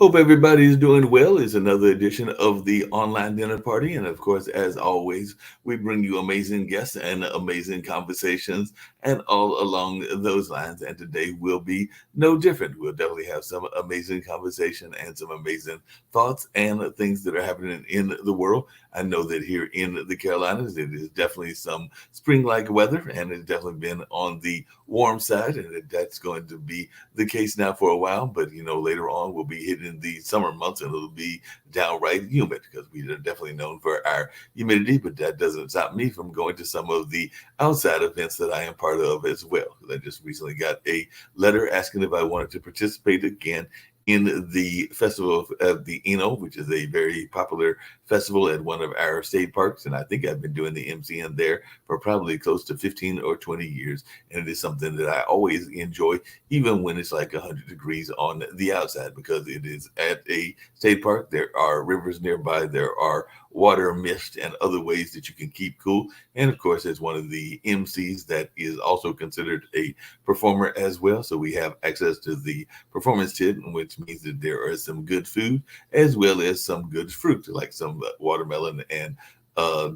Hope everybody's doing well. It's another edition of the online dinner party. And of course, as always, we bring you amazing guests and amazing conversations and all along those lines. And today will be no different. We'll definitely have some amazing conversation and some amazing thoughts and things that are happening in the world. I know that here in the Carolinas, it is definitely some spring like weather and it's definitely been on the warm side. And that's going to be the case now for a while. But, later on, we'll be hitting the summer months and it'll be downright humid because we are definitely known for our humidity. But that doesn't stop me from going to some of the outside events that I am part of as well. I just recently got a letter asking if I wanted to participate again in the festival of the Eno, which is a very popular festival at one of our state parks. And I think I've been doing the MCN there for probably close to 15 or 20 years. And it is something that I always enjoy, even when it's like 100 degrees on the outside, because it is at a state park. There are rivers nearby, there are water, mist, and other ways that you can keep cool. And of course, as one of the MCs that is also considered a performer as well. So we have access to the performance tent, which means that there is some good food as well as some good fruit, like some watermelon and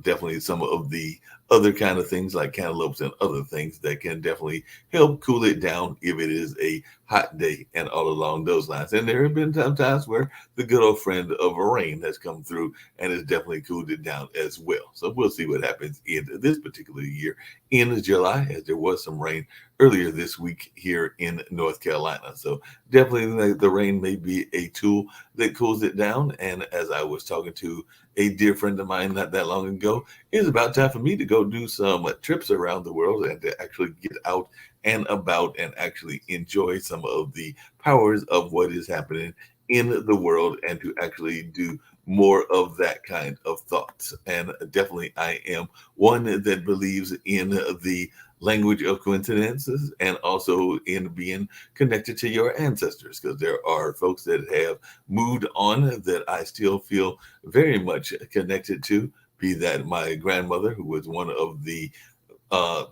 definitely some of the other kind of things like cantaloupes and other things that can definitely help cool it down if it is a hot day and all along those lines. And there have been some times where the good old friend of rain has come through and has definitely cooled it down as well. So we'll see what happens in this particular year in July, as there was some rain earlier this week here in North Carolina. So definitely the rain may be a tool that cools it down. And as I was talking to a dear friend of mine not that long ago, it's about time for me to go do some trips around the world and to actually get out and about and actually enjoy some of the powers of what is happening in the world and to actually do more of that kind of thoughts. And definitely, I am one that believes in the language of coincidences and also in being connected to your ancestors, because there are folks that have moved on that I still feel very much connected to, be that my grandmother, who was one of the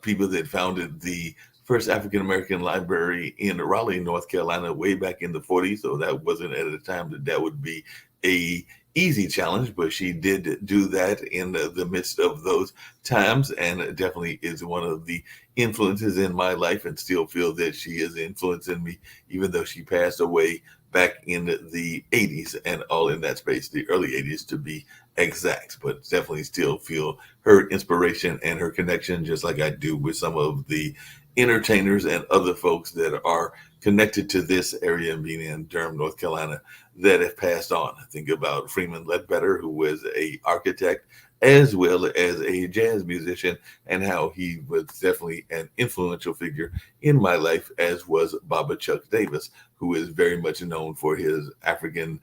people that founded the first African American library in Raleigh, North Carolina, way back in the 40s. So that wasn't at a time that would be a easy challenge, but she did do that in the midst of those times, and definitely is one of the influences in my life, and still feel that she is influencing me, even though she passed away back in the 80s and all in that space, the early 80s to be exact. But definitely still feel her inspiration and her connection, just like I do with some of the entertainers and other folks that are connected to this area and being in Durham, North Carolina, that have passed on. I think about Freeman Ledbetter, who was a architect as well as a jazz musician, and how he was definitely an influential figure in my life, as was Baba Chuck Davis, who is very much known for his African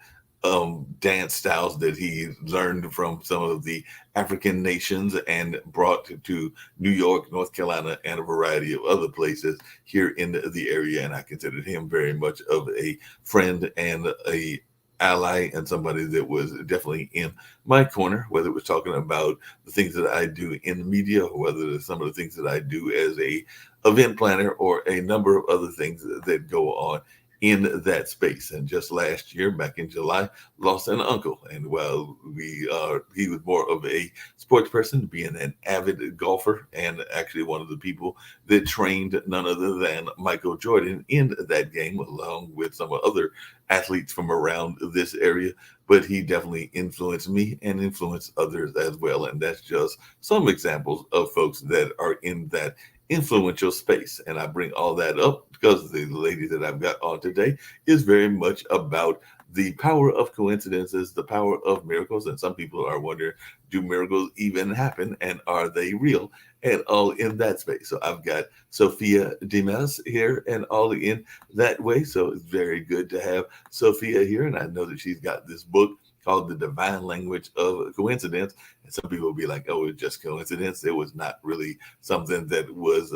dance styles that he learned from some of the African nations and brought to New York, North Carolina, and a variety of other places here in the area. And I considered him very much of a friend and a ally and somebody that was definitely in my corner, whether it was talking about the things that I do in the media or whether it's some of the things that I do as a event planner or a number of other things that go on in that space. And just last year, back in July, lost an uncle. And while he was more of a sports person, being an avid golfer, and actually one of the people that trained none other than Michael Jordan in that game, along with some other athletes from around this area. But he definitely influenced me and influenced others as well. And that's just some examples of folks that are in that influential space. And I bring all that up because the lady that I've got on today is very much about the power of coincidences, the power of miracles. And some people are wondering, do miracles even happen and are they real? And all in that space. So I've got Sophia Dimas here and all in that way. So it's very good to have Sophia here. And I know that she's got this book called The Divine Language of Coincidence. And some people will be like, oh, it's just coincidence. It was not really something that was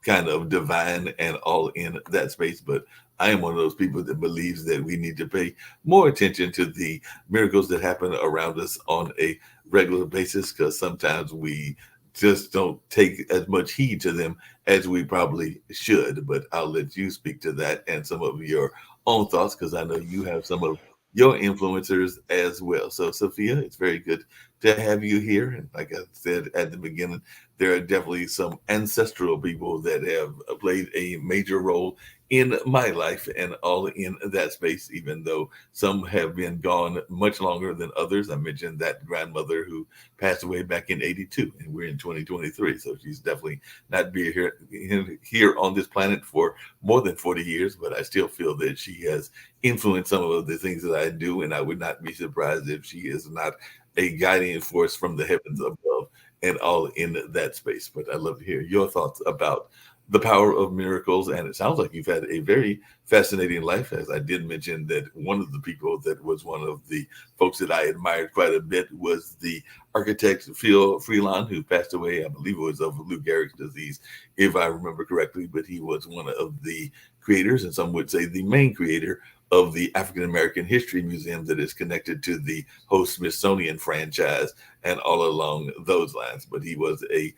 kind of divine and all in that space. But I am one of those people that believes that we need to pay more attention to the miracles that happen around us on a regular basis, because sometimes we just don't take as much heed to them as we probably should. But I'll let you speak to that and some of your own thoughts because I know you have some of your influencers as well. So, Sophia, it's very good to have you here. And like I said at the beginning, there are definitely some ancestral people that have played a major role in my life and all in that space, even though some have been gone much longer than others. I mentioned that grandmother who passed away back in '82, and we're in 2023. So she's definitely not be here on this planet for more than 40 years, but I still feel that she has influenced some of the things that I do, and I would not be surprised if she is not a guiding force from the heavens above and all in that space. But I'd love to hear your thoughts about the power of miracles. And it sounds like you've had a very fascinating life, as I did mention that one of the people that was one of the folks that I admired quite a bit was the architect Phil Freelon, who passed away, I believe it was of Lou Gehrig's disease, if I remember correctly, but he was one of the creators, and some would say the main creator of the African American History Museum that is connected to the whole Smithsonian franchise and all along those lines. But he was a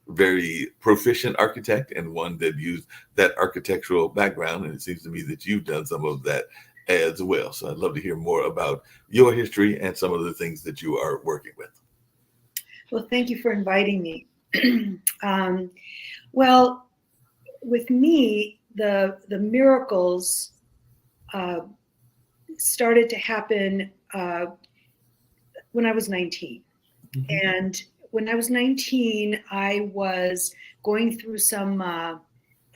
very proficient architect and one that used that architectural background. And it seems to me that you've done some of that as well. So I'd love to hear more about your history and some of the things that you are working with. Well, thank you for inviting me. Well, with me, the miracles started to happen when I was 19. Mm-hmm. And when I was 19, I was going through some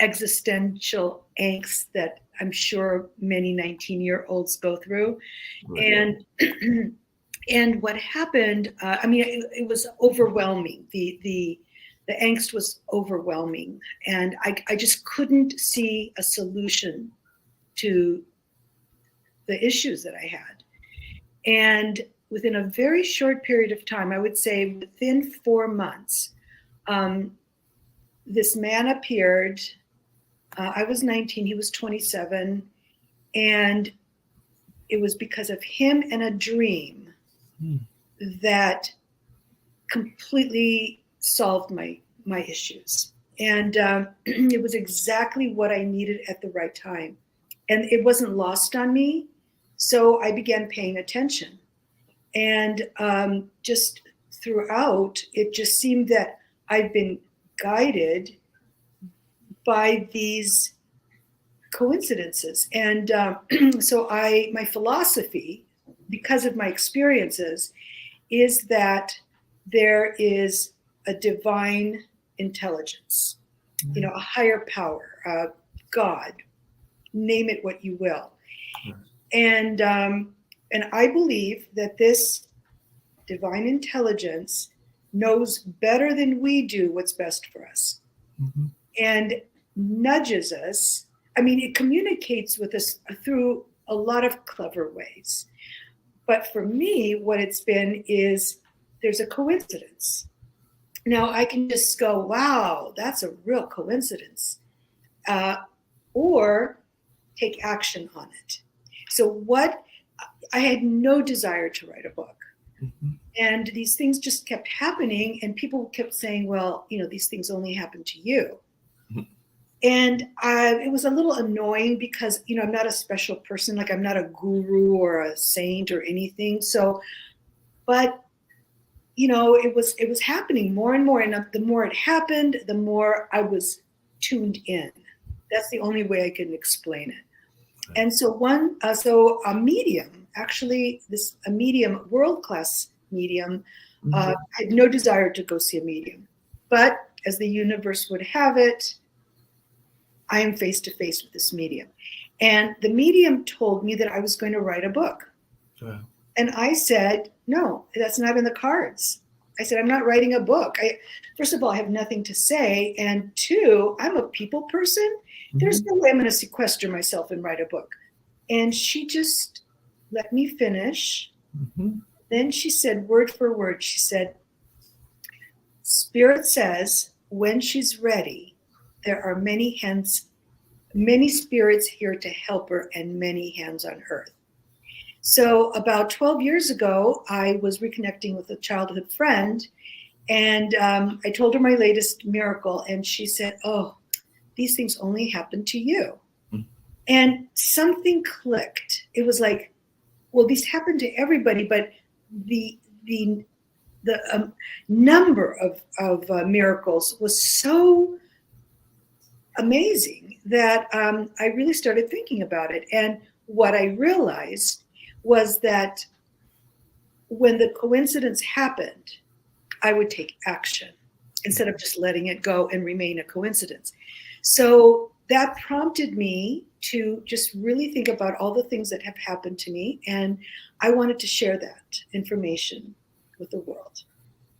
existential angst that I'm sure many 19-year-olds go through. Right. And what happened, it was overwhelming. The angst was overwhelming. And I just couldn't see a solution to the issues that I had. And within a very short period of time, I would say within 4 months, this man appeared. I was 19, he was 27. And it was because of him and a dream that completely solved my issues. And it was exactly what I needed at the right time. And it wasn't lost on me. So I began paying attention. And just throughout, it just seemed that I've been guided by these coincidences. And so my philosophy, because of my experiences, is that there is a divine intelligence, a higher power, God, name it what you will. And I believe that this divine intelligence knows better than we do what's best for us, and nudges us. It communicates with us through a lot of clever ways. But for me, what it's been is there's a coincidence. Now I can just go, wow, that's a real coincidence, or take action on it. So I had no desire to write a book. And these things just kept happening, and people kept saying, well, these things only happen to you. And it was a little annoying because, I'm not a special person. Like, I'm not a guru or a saint or anything. So, but, it was happening more and more. And the more it happened, the more I was tuned in. That's the only way I can explain it. And so a medium, actually, a medium, world-class medium, I had no desire to go see a medium. But as the universe would have it, I am face to face with this medium. And the medium told me that I was going to write a book. Wow. And I said, no, that's not in the cards. I said, I'm not writing a book. First of all, I have nothing to say. And two, I'm a people person. There's no way I'm going to sequester myself and write a book. And she just let me finish. Then she said, word for word, she said, Spirit says, when she's ready, there are many spirits here to help her and many hands on earth. So about 12 years ago, I was reconnecting with a childhood friend, and I told her my latest miracle, and she said, oh, these things only happen to you. And something clicked. It was like, well, these happen to everybody, but the the number of miracles was so amazing that I really started thinking about it. And what I realized was that when the coincidence happened, I would take action instead of just letting it go and remain a coincidence. So that prompted me to just really think about all the things that have happened to me. And I wanted to share that information with the world.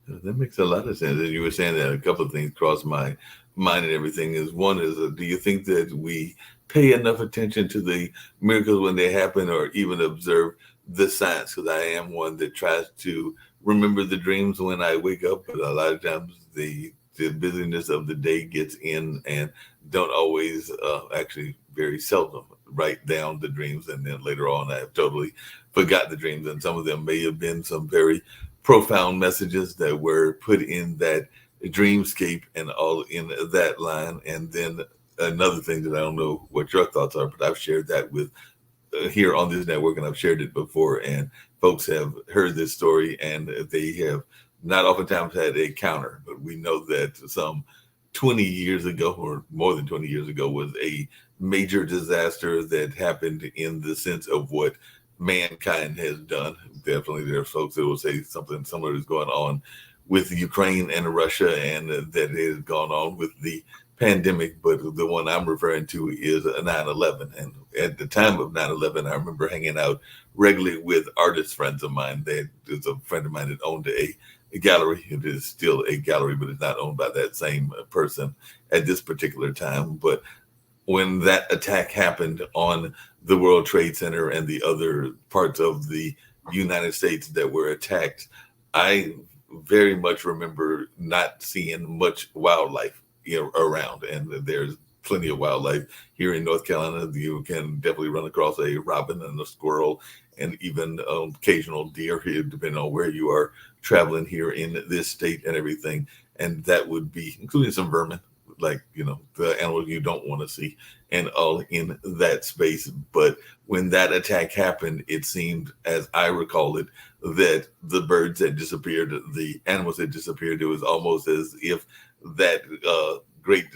That makes a lot of sense. As you were saying that, a couple of things crossed my mind and everything is one is, do you think that we pay enough attention to the miracles when they happen or even observe the science? Because I am one that tries to remember the dreams when I wake up, but a lot of times the busyness of the day gets in and don't always, actually very seldom write down the dreams. And then later on, I have totally forgot the dreams. And some of them may have been some very profound messages that were put in that dreamscape and all in that line. And then another thing that I don't know what your thoughts are, but I've shared that with here on this network, and I've shared it before, and folks have heard this story, and they have not oftentimes had a counter. But we know that some 20 years ago, or more than 20 years ago, was a major disaster that happened in the sense of what mankind has done. Definitely, there are folks that will say something similar is going on with Ukraine and Russia, and that has gone on with the pandemic. But the one I'm referring to is 9/11. And at the time of 9/11, I remember hanging out regularly with artist friends of mine. There's a friend of mine that owned a gallery. It is still a gallery, but it's not owned by that same person at this particular time. But when that attack happened on the World Trade Center and the other parts of the United States that were attacked, I very much remember not seeing much wildlife, around. And there's plenty of wildlife here in North Carolina. You can definitely run across a robin and a squirrel and even occasional deer here, depending on where you are traveling here in this state and everything. And that would be including some vermin, like, the animals you don't want to see, and all in that space. But when that attack happened, it seemed, as I recall it, that the birds had disappeared, the animals had disappeared. It was almost as if that great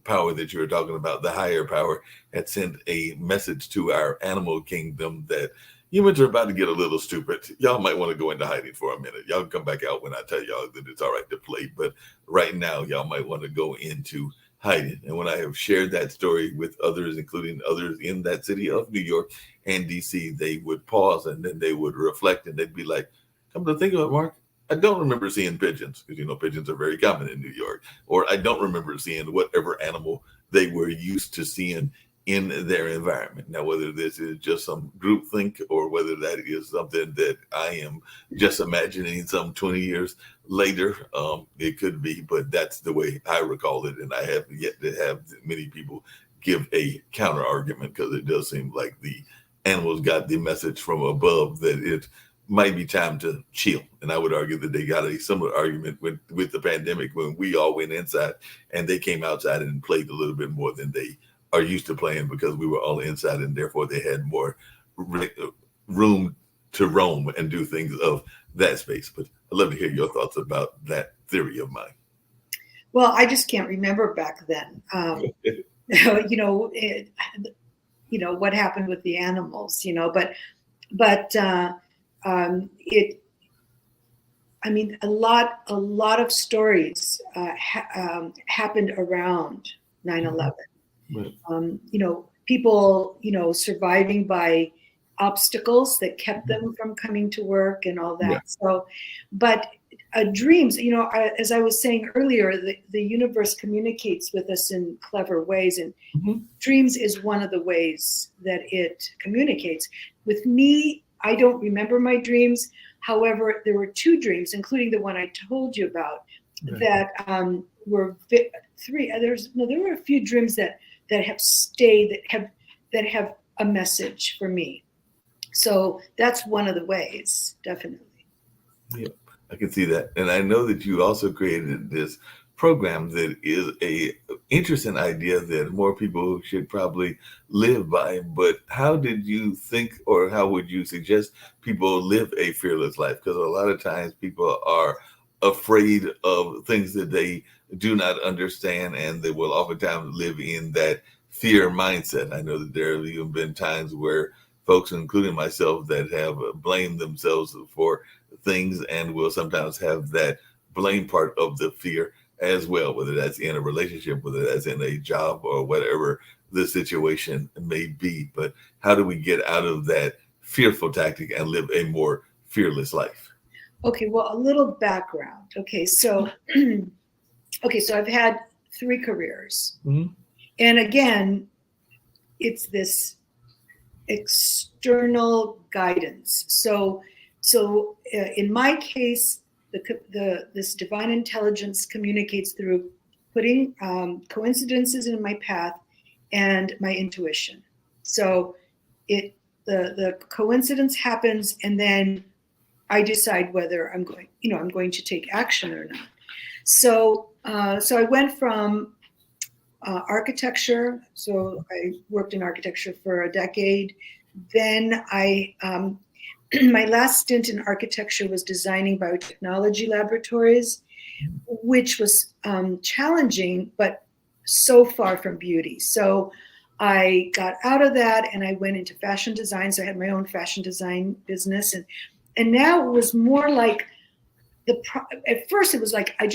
power that you were talking about, the higher power, had sent a message to our animal kingdom that humans are about to get a little stupid. Y'all might want to go into hiding for a minute. Y'all can come back out when I tell y'all that it's all right to play. But right now, y'all might want to go into hiding. And when I have shared that story with others, including others in that city of New York and DC, they would pause and then they would reflect and they'd be like, come to think of it, Mark, I don't remember seeing pigeons, because pigeons are very common in New York. Or I don't remember seeing whatever animal they were used to seeing in their environment. Now, whether this is just some group think or whether that is something that I am just imagining some 20 years later, it could be, but that's the way I recall it. And I have yet to have many people give a counter argument, because it does seem like the animals got the message from above that it might be time to chill. And I would argue that they got a similar argument with the pandemic, when we all went inside and they came outside and played a little bit more than they are used to playing, because we were all inside and therefore they had more room to roam and do things of that space. But I'd love to hear your thoughts about that theory of mine. Well, I just can't remember back then. What happened with the animals, but it. I mean, a lot of stories happened around 9/11. Right. People, surviving by obstacles that kept them from coming to work and all that. Yeah. So, but dreams, as I was saying earlier, the universe communicates with us in clever ways, and dreams is one of the ways that it communicates. With me, I don't remember my dreams. However, there were two dreams, including the one I told you about, that were three. There were a few dreams that have stayed, that have a message for me. So that's one of the ways, definitely. Yeah, I can see that. And I know that you also created this program that is a interesting idea that more people should probably live by. But how did you think, or how would you suggest people live a fearless life? Because a lot of times people are afraid of things that they do not understand, and they will oftentimes live in that fear mindset. I know that there have even been times where folks, including myself, that have blamed themselves for things and will sometimes have that blame part of the fear as well, whether that's in a relationship, whether that's in a job, or whatever the situation may be. But how do we get out of that fearful tactic and live a more fearless life? Okay, well, a little background. Okay, so I've had 3 careers. Mhm. And again, it's this external guidance. So in my case, this divine intelligence communicates through putting coincidences in my path and my intuition. So the coincidence happens, and then I decide whether I'm going to take action or not. So I went from architecture. So I worked in architecture for a decade. Then my last stint in architecture was designing biotechnology laboratories, which was challenging, but so far from beauty. So I got out of that and I went into fashion design. So I had my own fashion design business. And now it was more like at first it was like, I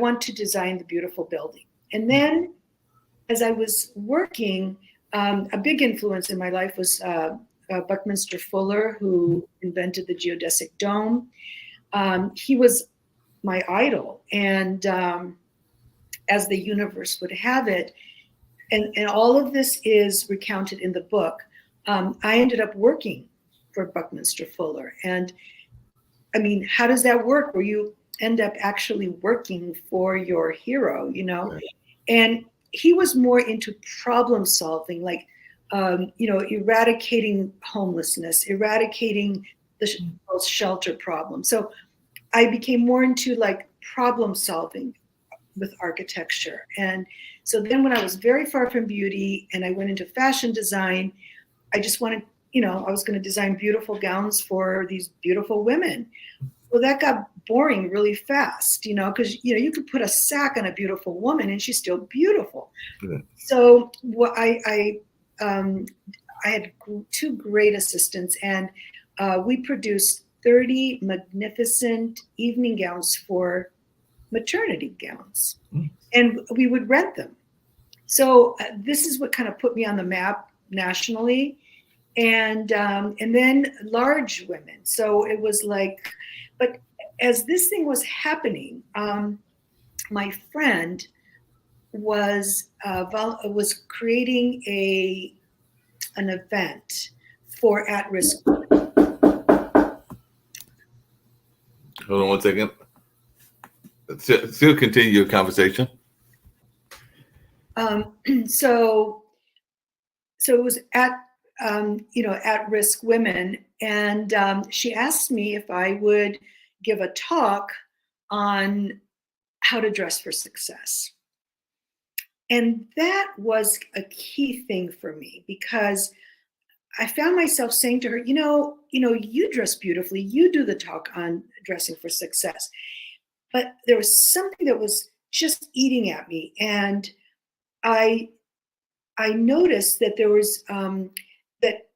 want to design the beautiful building. And then as I was working, a big influence in my life was Buckminster Fuller, who invented the geodesic dome. He was my idol. And as the universe would have it, and all of this is recounted in the book, I ended up working for Buckminster Fuller. And I mean, how does that work where you end up actually working for your hero, Right. And he was more into problem solving, like, eradicating homelessness, eradicating the shelter problem. So I became more into like problem solving with architecture. And so then when I was very far from beauty and I went into fashion design, I just wanted, I was going to design beautiful gowns for these beautiful women. Well, that got boring really fast, because, you could put a sack on a beautiful woman and she's still beautiful. Mm-hmm. So I had 2 great assistants, and we produced 30 magnificent evening gowns for maternity gowns. Mm-hmm. And we would rent them. So this is what kind of put me on the map nationally. And then large women. So it was like, but as this thing was happening, my friend was creating an event for at-risk women. Hold on one second. Still continue your conversation. So it was at-risk women, and she asked me if I would give a talk on how to dress for success. And that was a key thing for me, because I found myself saying to her, you dress beautifully, you do the talk on dressing for success. But there was something that was just eating at me. And I noticed that there was that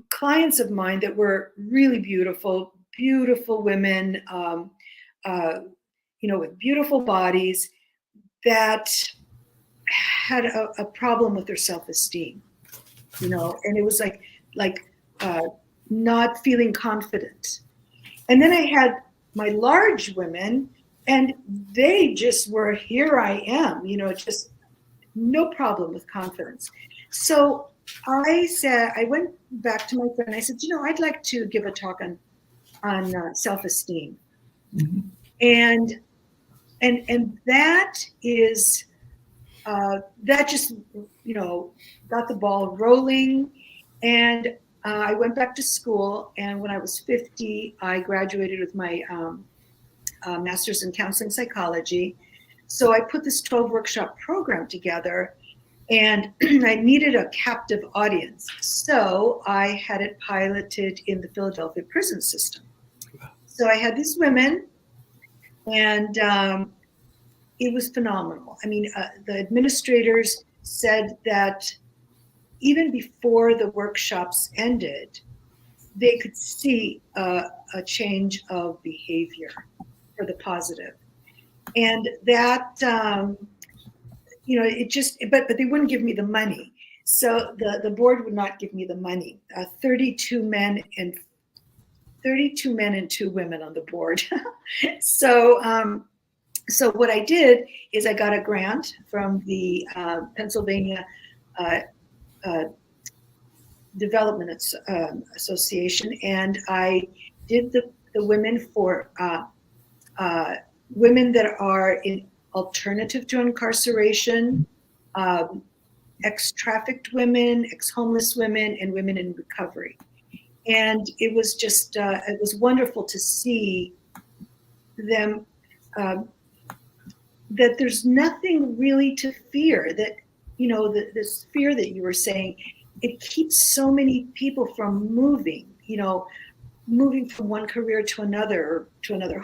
clients of mine that were really beautiful women, with beautiful bodies, that had a problem with their self-esteem, and it was like not feeling confident. And then I had my large women, and they just were, here I am, just no problem with confidence. So I went back to my friend. I said, I'd like to give a talk on self-esteem. Mm-hmm. And that is that just got the ball rolling. And I went back to school, and when I was 50, I graduated with my a master's in counseling psychology. So I put this 12 workshop program together, and I needed a captive audience. So I had it piloted in the Philadelphia prison system. So I had these women, and it was phenomenal. I mean, the administrators said that even before the workshops ended, they could see a change of behavior for the positive. And that, it just, but they wouldn't give me the money. So the board would not give me the money. 32 men and 2 women on the board. So what I did is I got a grant from the Pennsylvania Development Association, and I did the women for women that are in alternative to incarceration, ex-trafficked women, ex-homeless women, and women in recovery. And it was just, it was wonderful to see them, that there's nothing really to fear, that, this fear that you were saying, it keeps so many people from moving from one career to another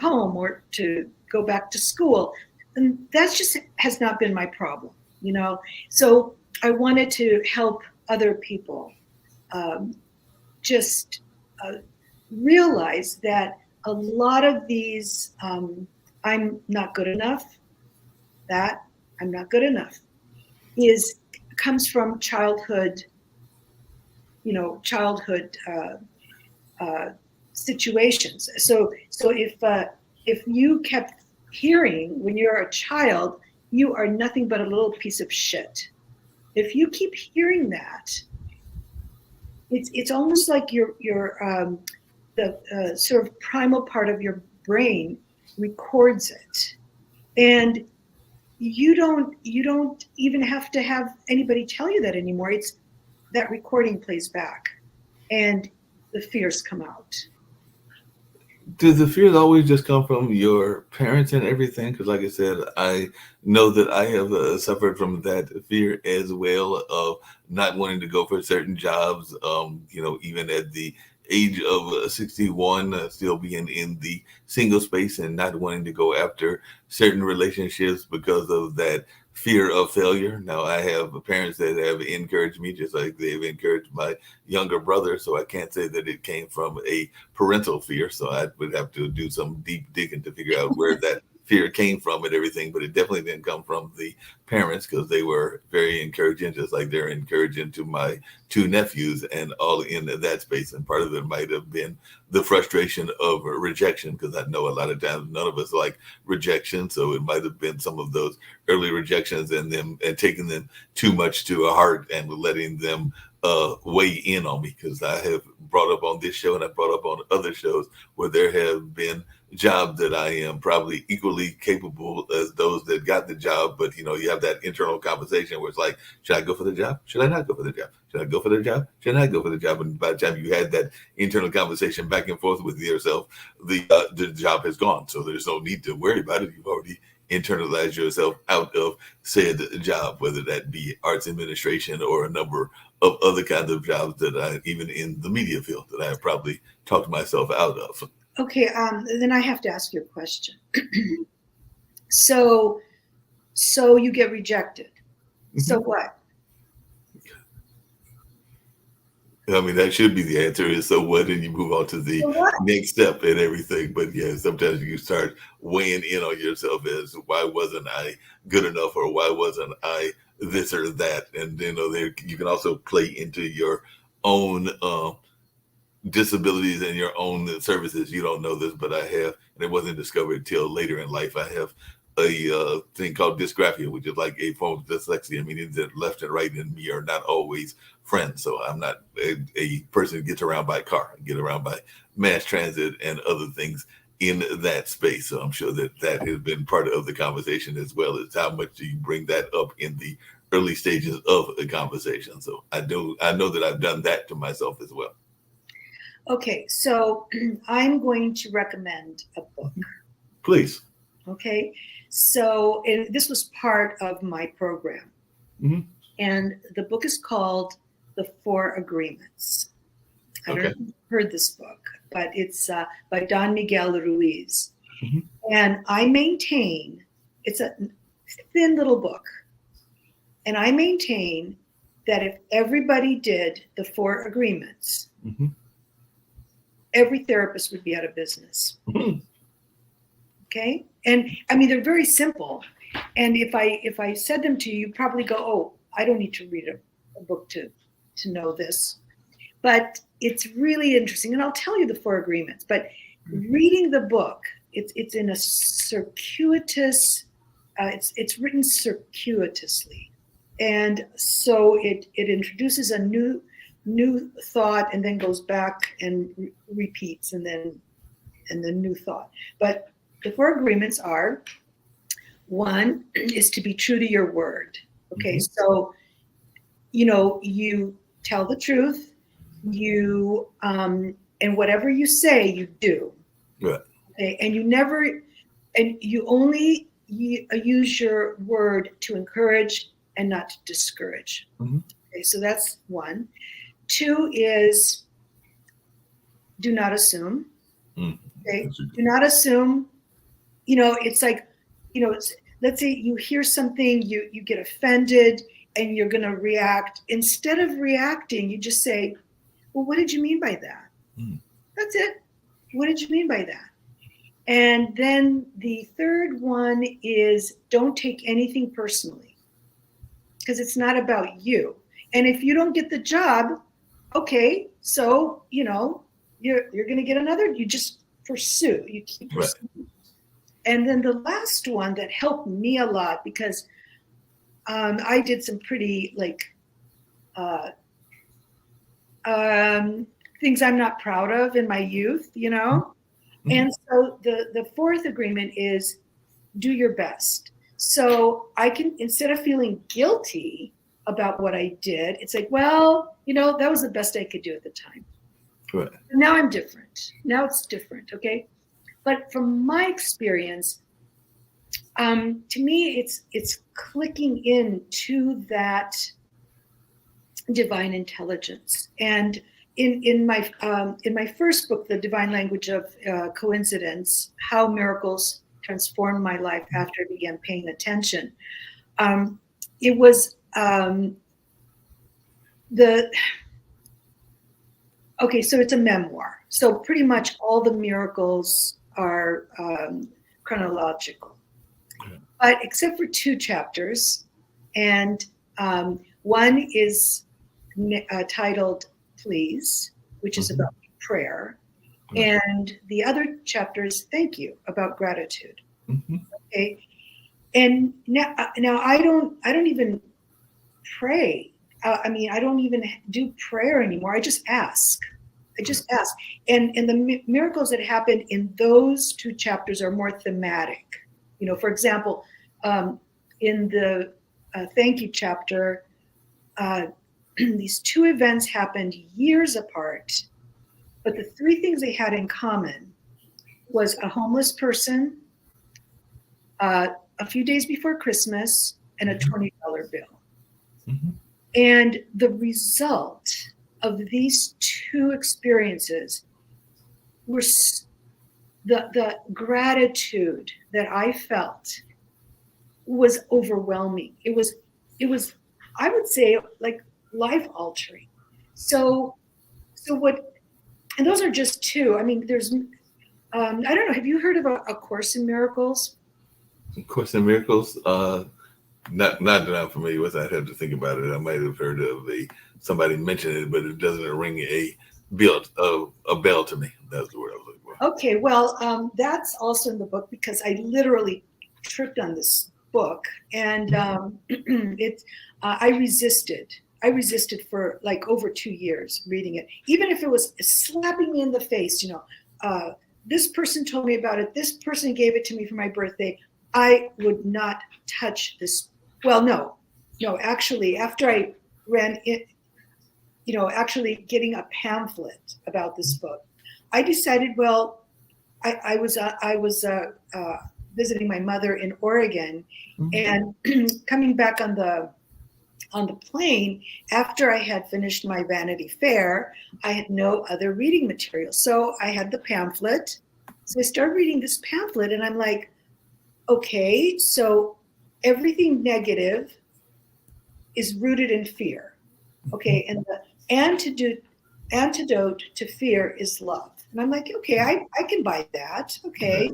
home, or to go back to school. And that's just has not been my problem, So I wanted to help other people just realize that a lot of these, I'm not good enough, that I'm not good enough, comes from childhood situations. So if you kept hearing when you're a child, you are nothing but a little piece of shit. If you keep hearing that, it's almost like the sort of primal part of your brain records it, and you don't even have to have anybody tell you that anymore. It's that recording plays back, and the fears come out. Do the fears always just come from your parents and everything? Because, like I said, I know that I have suffered from that fear as well, of not wanting to go for certain jobs. Even at the age of 61, still being in the single space and not wanting to go after certain relationships because of that fear of failure. Now, I have parents that have encouraged me, just like they've encouraged my younger brother. So I can't say that it came from a parental fear. So I would have to do some deep digging to figure out where that fear came from and everything. But it definitely didn't come from the parents, because they were very encouraging, just like they're encouraging to my 2 nephews and all in that space. And part of it might have been the frustration of rejection, because I know a lot of times none of us like rejection. So it might have been some of those early rejections and taking them too much to a heart and letting them weigh in on me, because I have brought up on this show and I brought up on other shows where there have been jobs that I am probably equally capable as those that got the job. But, you have that internal conversation where it's like, should I go for the job? Should I not go for the job? Should I go for the job? Should I not go for the job? And by the time you had that internal conversation back and forth with yourself, the job has gone. So there's no need to worry about it. You've already internalized yourself out of said job, whether that be arts administration or a number of other kinds of jobs that even in the media field, that I have probably talked myself out of. Okay, then I have to ask you a question. So you get rejected. Mm-hmm. So what? I mean, that should be the answer, is so what, and you move on to the next step and everything. But yeah, sometimes you start weighing in on yourself as, why wasn't I good enough, or why wasn't I this or that? And you can also play into your own disabilities and your own services. You don't know this, but I have, and it wasn't discovered till later in life, I have a thing called dysgraphia, which is like a form of dyslexia, meaning that left and right in me are not always friends. So I'm not a person who gets around by car. I get around by mass transit and other things in that space. So I'm sure that has been part of the conversation as well, as how much do you bring that up in the early stages of the conversation. So I know that I've done that to myself as well. Okay, so I'm going to recommend a book. Please. Okay. So, and this was part of my program. Mm-hmm. And the book is called The Four Agreements. I don't know if you've heard this book, but it's by Don Miguel Ruiz. Mm-hmm. And I maintain, it's a thin little book. And I maintain that if everybody did the Four Agreements, Mm-hmm. every therapist would be out of business. Mm-hmm. Okay. And I mean, they're very simple. And if I said them to you, you'd probably go, oh, I don't need to read a book to know this. But it's really interesting. And I'll tell you the Four Agreements. But reading the book, it's in a circuitous, it's written circuitously. And so it introduces a new thought and then goes back and repeats and then new thought. But the Four Agreements are: one is to be true to your word. Okay, Mm-hmm. so you tell the truth, you and whatever you say, you do. Right. Okay, and you only use your word to encourage and not to discourage. Mm-hmm. Okay, so that's one. Two is do not assume. Mm-hmm. Okay, do not assume. It's like, let's say you hear something, you get offended, and you're going to react. Instead of reacting, you just say, well, what did you mean by that? Mm. That's it. What did you mean by that? And then the third one is don't take anything personally, because it's not about you. And if you don't get the job, okay, so, you're going to get another, you just pursue, you keep pursuing. Right. And then the last one that helped me a lot, because I did some pretty things I'm not proud of in my youth, Mm-hmm. And so the fourth agreement is do your best. So I can, instead of feeling guilty about what I did, it's like, well, that was the best I could do at the time. Right. Now I'm different. Now it's different. Okay. But from my experience, to me, it's clicking into that divine intelligence. And in my first book, The Divine Language of Coincidence, How Miracles Transformed My Life After I Began Paying Attention, it was so it's a memoir. So pretty much all the miracles are chronological, but except for 2 chapters, and one is titled Please, which is about prayer, and the other chapter is Thank You, about gratitude. Mm-hmm. Okay, and now I don't even pray. I don't even do prayer anymore. I just ask. And the miracles that happen in those 2 chapters are more thematic. For example, in the Thank You chapter, these 2 events happened years apart, but the 3 things they had in common was a homeless person, a few days before Christmas, and a $20 bill. Mm-hmm. And the result of these 2 experiences was the gratitude that I felt was overwhelming. It was, I would say, like life altering. So what, and those are just 2. I mean, there's, I don't know. Have you heard of a Course in Miracles? A Course in Miracles? Not that I'm familiar with. I'd have to think about it. I might have heard of somebody mention it, but it doesn't ring a bell to me. That's the word I was looking for. Okay, well, that's also in the book, because I literally tripped on this book, and I resisted. I resisted for like over 2 years reading it, even if it was slapping me in the face. This person told me about it. This person gave it to me for my birthday. I would not touch this. Well, no, actually, after I ran it, actually getting a pamphlet about this book, I decided, well, I was visiting my mother in Oregon, and coming back on the plane, after I had finished my Vanity Fair, I had no other reading material. So I had the pamphlet. So I started reading this pamphlet, and I'm like, okay, so everything negative is rooted in fear. Okay, and the antidote to fear is love. And I'm like, okay, I can buy that. Okay.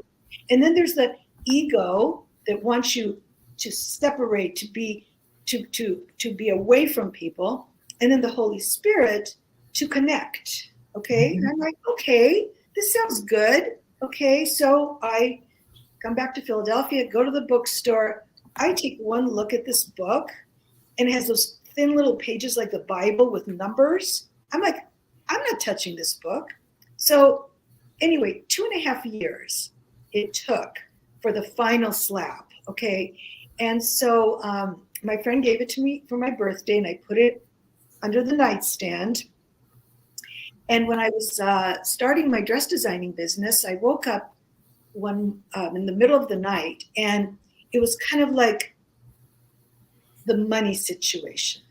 And then there's the ego that wants you to separate, to be away from people, and then the Holy Spirit to connect. Okay. And I'm like, okay, this sounds good. Okay. So I come back to Philadelphia, go to the bookstore. I take one look at this book, and it has those thin little pages like the Bible with numbers. I'm like, I'm not touching this book. So anyway, 2.5 years it took for the final slap. Okay. And so my friend gave it to me for my birthday, and I put it under the nightstand. And when I was starting my dress designing business, I woke up in the middle of the night, and it was kind of like the money situation.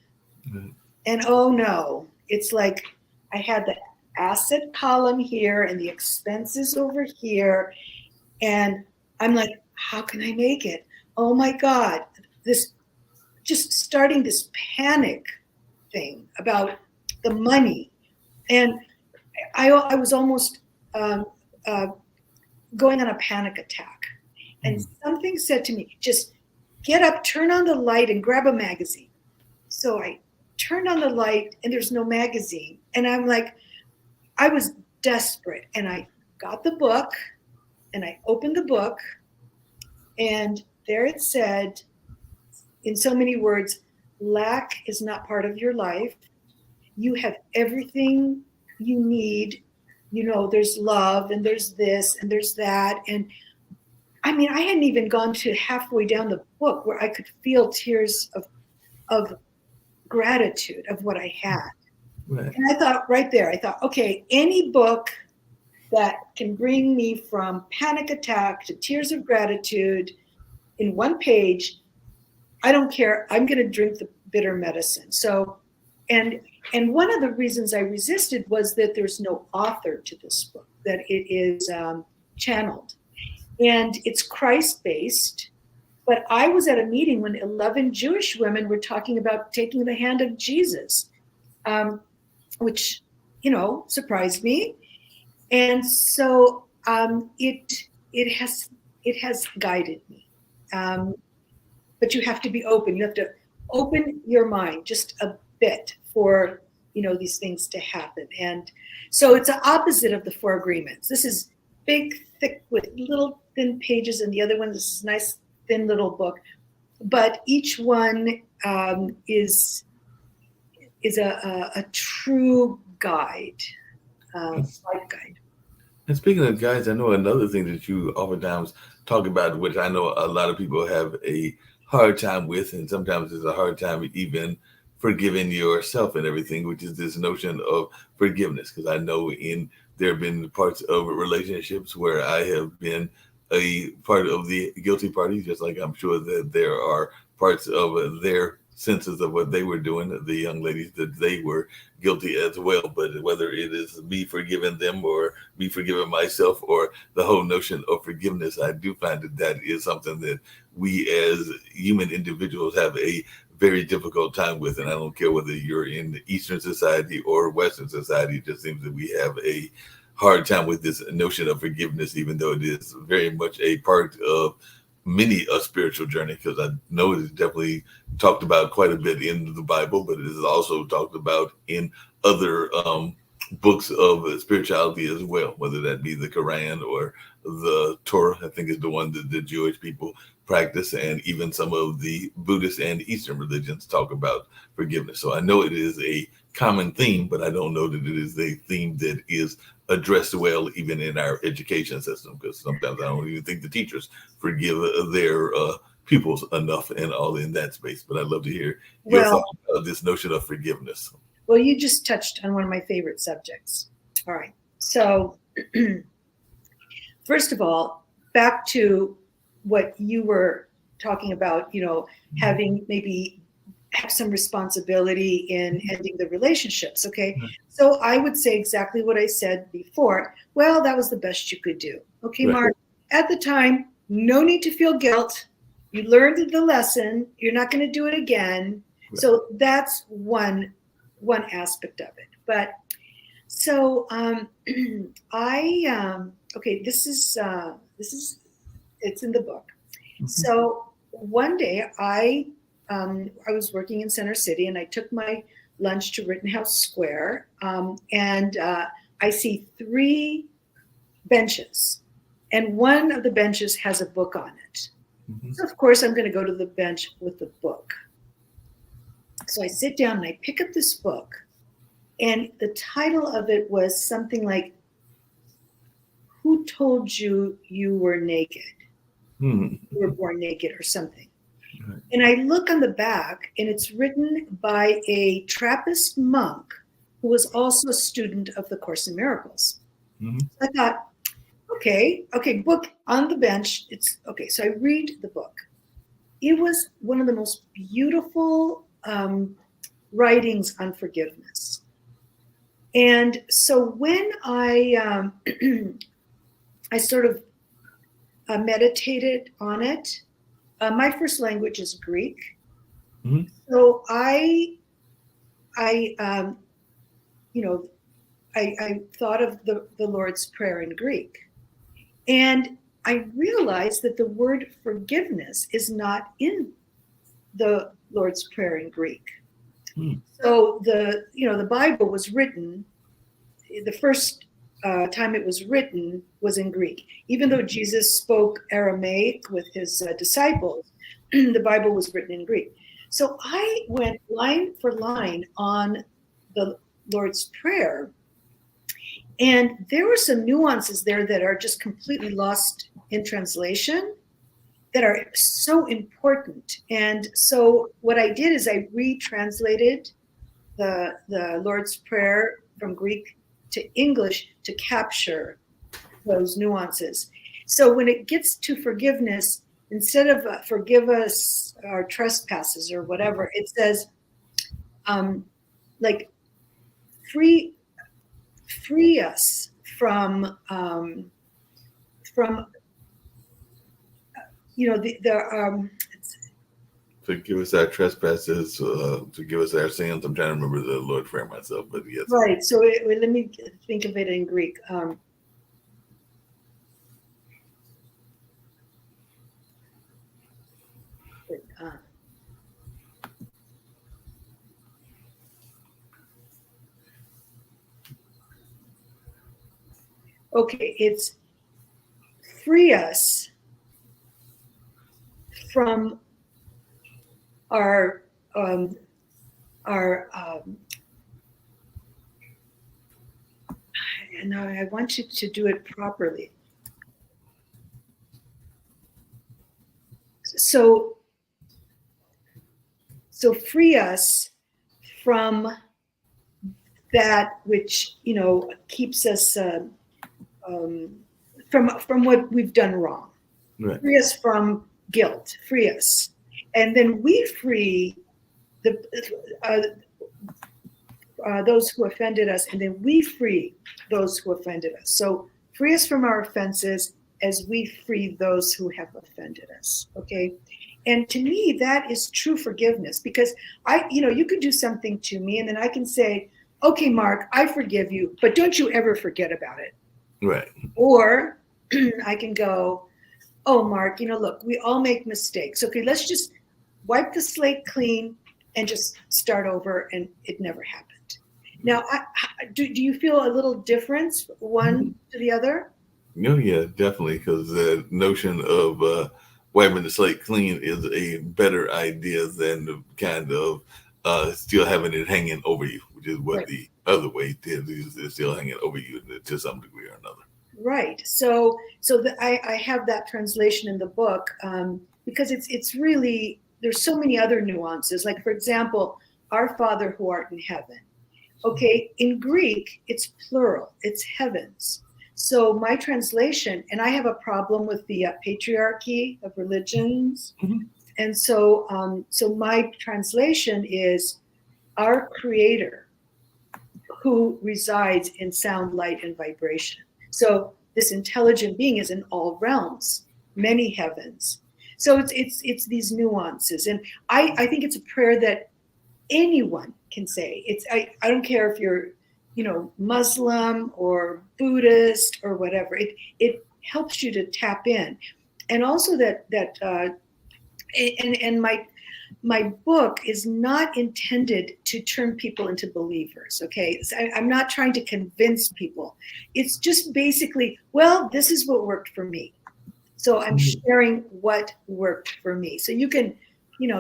Mm-hmm. And oh no, it's like I had the asset column here and the expenses over here. And I'm like, how can I make it? Oh my God, just starting this panic thing about the money. And I was almost going on a panic attack. And something said to me, just get up, turn on the light, and grab a magazine. So I turned on the light, and there's no magazine. And I'm like, I was desperate. And I got the book, and I opened the book, and there it said, in so many words, lack is not part of your life. You have everything you need. You know, there's love, and there's this, and there's that. And I mean, I hadn't even gone to halfway down the book where I could feel tears of gratitude of what I had. Right. And I thought right there, okay, any book that can bring me from panic attack to tears of gratitude in one page, I don't care. I'm going to drink the bitter medicine. So, and one of the reasons I resisted was that there's no author to this book, that it is channeled. And it's Christ-based. But I was at a meeting when 11 Jewish women were talking about taking the hand of Jesus, which, surprised me. And so it has guided me. But you have to be open. You have to open your mind just a bit for, these things to happen. And so it's the opposite of the Four Agreements. This is big, thick with little thin pages, and the other one is this nice thin little book. But each one is a true guide, life guide. And speaking of guides, I know another thing that you oftentimes talk about, which I know a lot of people have a hard time with, and sometimes it's a hard time even forgiving yourself and everything, which is this notion of forgiveness. Because I know there have been parts of relationships where I have been a part of the guilty party, just like I'm sure that there are parts of their senses of what they were doing, the young ladies, that they were guilty as well. But whether it is me forgiving them or me forgiving myself or the whole notion of forgiveness, I do find that is something that we as human individuals have a very difficult time with. And I don't care whether you're in Eastern society or Western society, it just seems that we have a hard time with this notion of forgiveness, even though it is very much a part of many a spiritual journey, because I know it is definitely talked about quite a bit in the Bible, but it is also talked about in other books of spirituality as well, whether that be the Quran or the Torah, I think is the one that the Jewish people practice, and even some of the Buddhist and Eastern religions talk about forgiveness. So I know it is a common theme, but I don't know that it is a theme that is addressed well even in our education system, because sometimes I don't even think the teachers forgive their pupils enough and all in that space. But I'd love to hear your thoughts about this notion of forgiveness. Well, you just touched on one of my favorite subjects. All right. So first of all, back to what you were talking about, having maybe have some responsibility in ending the relationships. Okay. So I would say exactly what I said before. Well, that was the best you could do. Okay, Right. Mark, at the time, no need to feel guilt. You learned the lesson. You're not going to do it again. Right. So that's one aspect of it. But so okay, this is it's in the book. So one day I was working in Center City, and I took my lunch to Rittenhouse Square, and I see 3 benches, and one of the benches has a book on it. So of course I'm going to go to the bench with the book. So I sit down and I pick up this book, and the title of it was something like, "Who told you you were naked? You were born naked," or something. Right. And I look on the back, and it's written by a Trappist monk who was also a student of the Course in Miracles. I thought, okay, book on the bench. It's okay. So I read the book. It was one of the most beautiful writings on forgiveness. And so when I I sort of meditated on it. My first language is Greek, so I thought of the Lord's Prayer in Greek, and I realized that the word forgiveness is not in the Lord's Prayer in Greek. So the Bible was written. The first time it was written was in Greek. Even though Jesus spoke Aramaic with his disciples, the Bible was written in Greek. So I went line for line on the Lord's Prayer, and there were some nuances there that are just completely lost in translation that are so important. And so what I did is I retranslated the Lord's Prayer from Greek to English to capture those nuances. So when it gets to forgiveness, instead of forgive us our trespasses or whatever, it says like free us from forgive us our trespasses, forgive us our sins. I'm trying to remember the Lord's Prayer myself, but yes. Right. So let me think of it in Greek. Okay, it's free us from our and I want you to do it properly. So free us from that which keeps us from what we've done wrong. Right. Free us from guilt. Free us, and then we free those who offended us, and then we free those who offended us. So free us from our offenses as we free those who have offended us. Okay. And to me, that is true forgiveness, because you could do something to me and then I can say, okay, Mark, I forgive you, but don't you ever forget about it. Right. Or I can go, oh, Mark, look, we all make mistakes. Okay, let's just wipe the slate clean and just start over, and it never happened. Now, do you feel a little difference one to the other? No, yeah, definitely, because the notion of wiping the slate clean is a better idea than the kind of still having it hanging over you, which is what the other way is still hanging over you to some degree or another. Right. So I have that translation in the book because it's really, there's so many other nuances. Like, for example, our Father who art in heaven. Okay, in Greek, it's plural. It's heavens. So my translation, and I have a problem with the patriarchy of religions, Mhm. and so my translation is our Creator, who resides in sound, light, and vibration. So this intelligent being is in all realms, many heavens. So it's these nuances, and I think it's a prayer that anyone can say. I don't care if you're, Muslim or Buddhist or whatever. It helps you to tap in, and also and my book is not intended to turn people into believers. Okay, so I'm not trying to convince people. It's just basically, well, this is what worked for me, so I'm sharing what worked for me. So you can,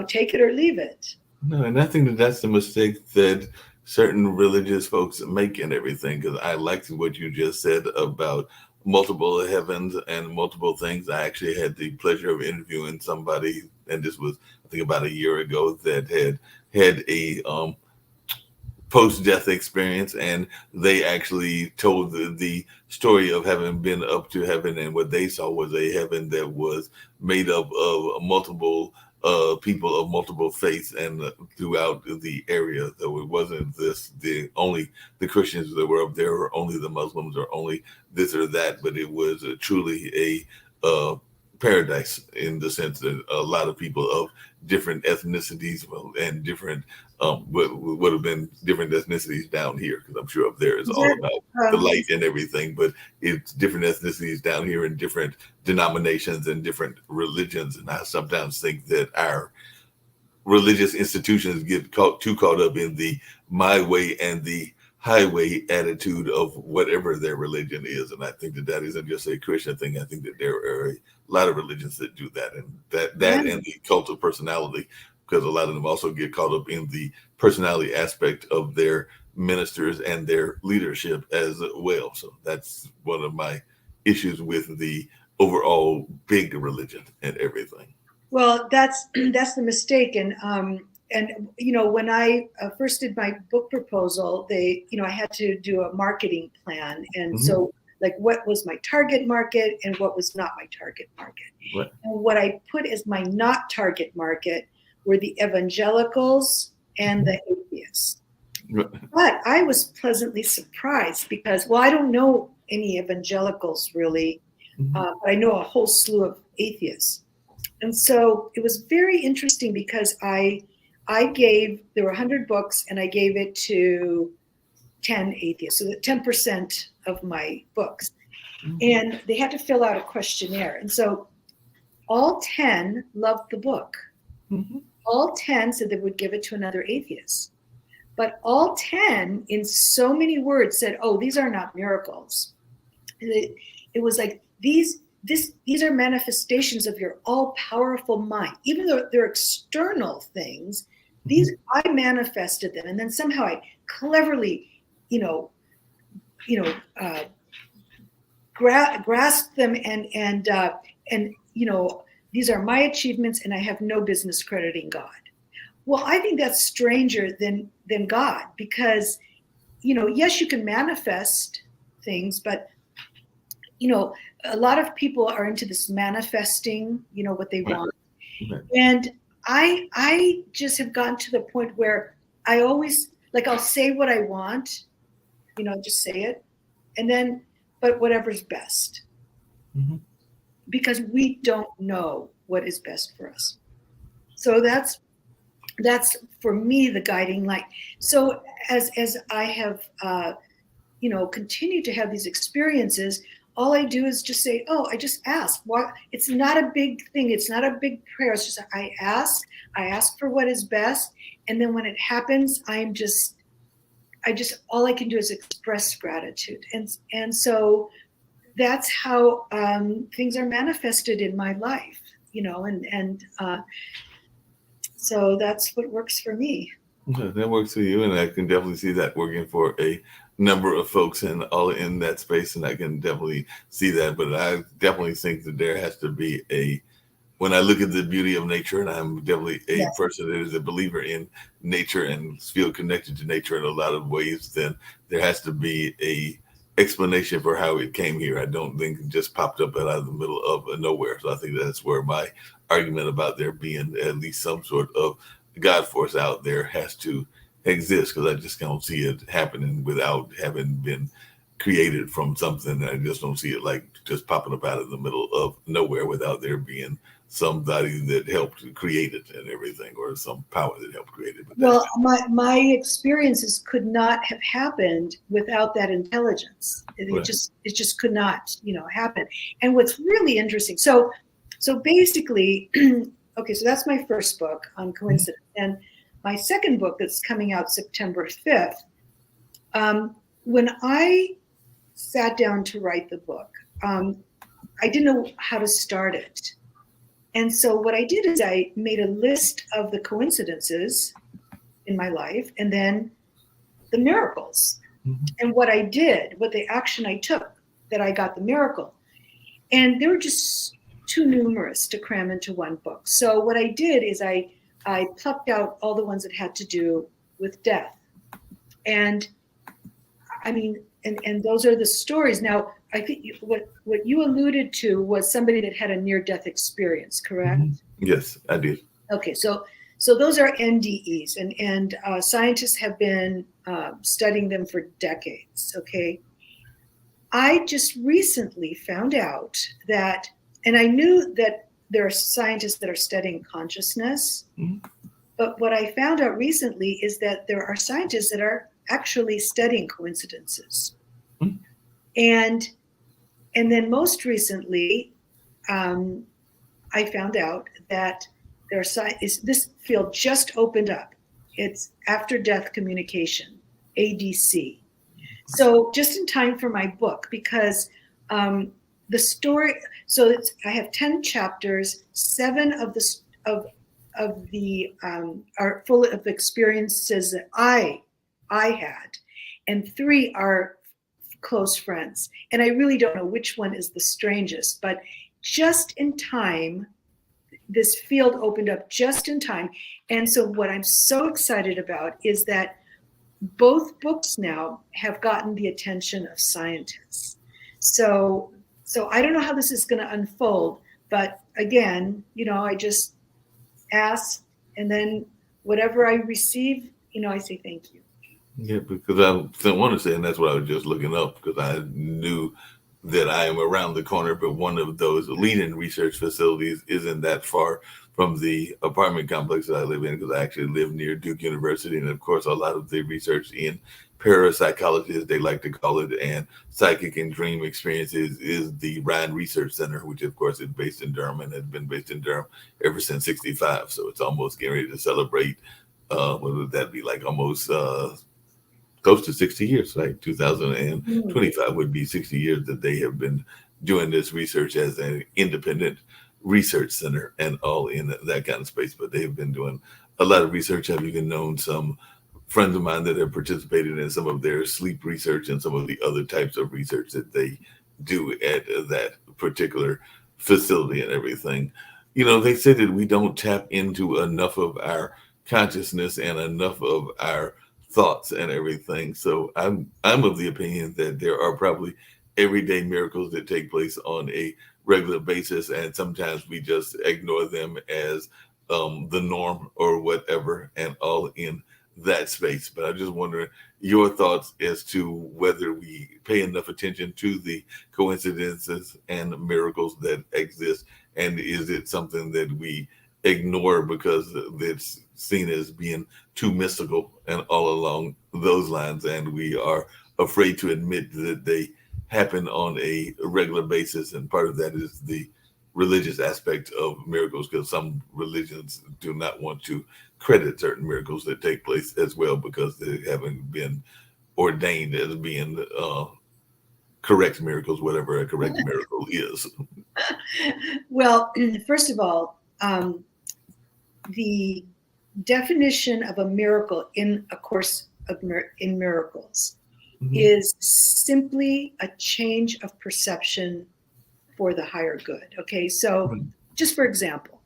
take it or leave it. No, and I think that that's the mistake that certain religious folks make and everything. Because I liked what you just said about multiple heavens and multiple things. I actually had the pleasure of interviewing somebody, and this was, I think, about a year ago, that had a post-death experience, and they actually told the story of having been up to heaven, and what they saw was a heaven that was made up of multiple people of multiple faiths and throughout the area. So it wasn't the only the Christians that were up there, or only the Muslims, or only this or that, but it was truly a paradise, in the sense that a lot of people of different ethnicities, well, and different would have been different ethnicities down here, because I'm sure up there is Is all that, about the light and everything, but it's different ethnicities down here and different denominations and different religions. And I sometimes think that our religious institutions get too caught up in the my way and the highway attitude of whatever their religion is. And I think that that isn't just a Christian thing. I think that there are a lot of religions that do that, and that yeah. and the cult of personality, because a lot of them also get caught up in the personality aspect of their ministers and their leadership as well. So that's one of my issues with the overall big religion and everything. Well, that's the mistake, and when I first did my book proposal, I had to do a marketing plan, and Mhm. so like what was my target market and what was not my target market. Right. And what I put as my not target market were the evangelicals and the atheists. Right. But I was pleasantly surprised because, well, I don't know any evangelicals really, Mhm. but I know a whole slew of atheists. And so it was very interesting because there were 100 books, and I gave it to 10 atheists, so 10% of my books. Mhm. And they had to fill out a questionnaire. And so all 10 loved the book. Mhm. All 10 said they would give it to another atheist. But all 10, in so many words, said, oh, these are not miracles. It was like, these are manifestations of your all-powerful mind. Even though they're external things, these, I manifested them, and then somehow I cleverly, grasp them, and these are my achievements, and I have no business crediting God. Well, I think that's stranger than God, because yes, you can manifest things, but a lot of people are into this manifesting, what they Right. want. Right. And I just have gotten to the point where I always, like, I'll say what I want, just say it, and then, but whatever's best, Mhm. because we don't know what is best for us. So that's for me the guiding light. So as I have continued to have these experiences, all I do is just say, oh, I just ask. Why? It's not a big thing. It's not a big prayer. It's just I ask for what is best, and then when it happens, I just all I can do is express gratitude, and so that's how things are manifested in my life, and so that's what works for me. Okay, that works for you, and I can definitely see that working for a number of folks and all in that space, and I can definitely see that. But I definitely think that there has to be when I look at the beauty of nature, and I'm definitely a Yes. person that is a believer in nature and feel connected to nature in a lot of ways, then there has to be explanation for how it came here. I don't think it just popped up out of the middle of nowhere. So I think that's where my argument about there being at least some sort of God force out there has to exist, because I just don't see it happening without having been created from something. I just don't see it like just popping up out of the middle of nowhere without there being somebody that helped create it and everything, or some power that helped create it. But well, my experiences could not have happened without that intelligence. Right. It just could not, happen. And what's really interesting, so basically, okay, so that's my first book on coincidence, and my second book that's coming out September 5th. When I sat down to write the book, I didn't know how to start it. And so what I did is I made a list of the coincidences in my life and then the miracles. Mm-hmm. And what the action I took that I got the miracle. And they were just too numerous to cram into one book. So what I did is I plucked out all the ones that had to do with death. And I mean, and those are the stories. Now, I think what you alluded to was somebody that had a near-death experience, correct? Mm-hmm. Yes, I did. Okay, so those are NDEs, and scientists have been studying them for decades. Okay, I just recently found out that, and I knew that there are scientists that are studying consciousness, mm-hmm. but what I found out recently is that there are scientists that are actually studying coincidences. Mm-hmm. And then most recently, I found out that this field just opened up. It's after death communication, ADC. So just in time for my book, because the story. So I have 10 chapters. 7 of the are full of experiences that I had, and 3 are close friends. And I really don't know which one is the strangest, but just in time, this field opened up just in time. And so what I'm so excited about is that both books now have gotten the attention of scientists. So I don't know how this is going to unfold, but again, I just ask, and then whatever I receive, I say thank you. Yeah, because I want to say, and that's what I was just looking up, because I knew that I am around the corner, but one of those leading research facilities isn't that far from the apartment complex that I live in, because I actually live near Duke University. And of course, a lot of the research in parapsychology, as they like to call it, and psychic and dream experiences is the Ryan Research Center, which of course is based in Durham and has been based in Durham ever since '65. So it's almost getting ready to celebrate, what would that be, like almost close to 60 years, right? 2025 would be 60 years that they have been doing this research as an independent research center and all in that kind of space. But they've been doing a lot of research. I've even known some friends of mine that have participated in some of their sleep research and some of the other types of research that they do at that particular facility and everything. They say that we don't tap into enough of our consciousness and enough of our thoughts and everything. So I'm of the opinion that there are probably everyday miracles that take place on a regular basis, and sometimes we just ignore them as the norm or whatever, and all in that space. But I'm just wondering your thoughts as to whether we pay enough attention to the coincidences and miracles that exist, and is it something that we ignore because it's seen as being too mystical and all along those lines, and we are afraid to admit that they happen on a regular basis. And part of that is the religious aspect of miracles, because some religions do not want to credit certain miracles that take place as well, because they haven't been ordained as being correct miracles, whatever a correct miracle is. Well, first of all, the definition of a miracle in a course in miracles mm-hmm. is simply a change of perception for the higher good. Okay, so mm-hmm. just for example,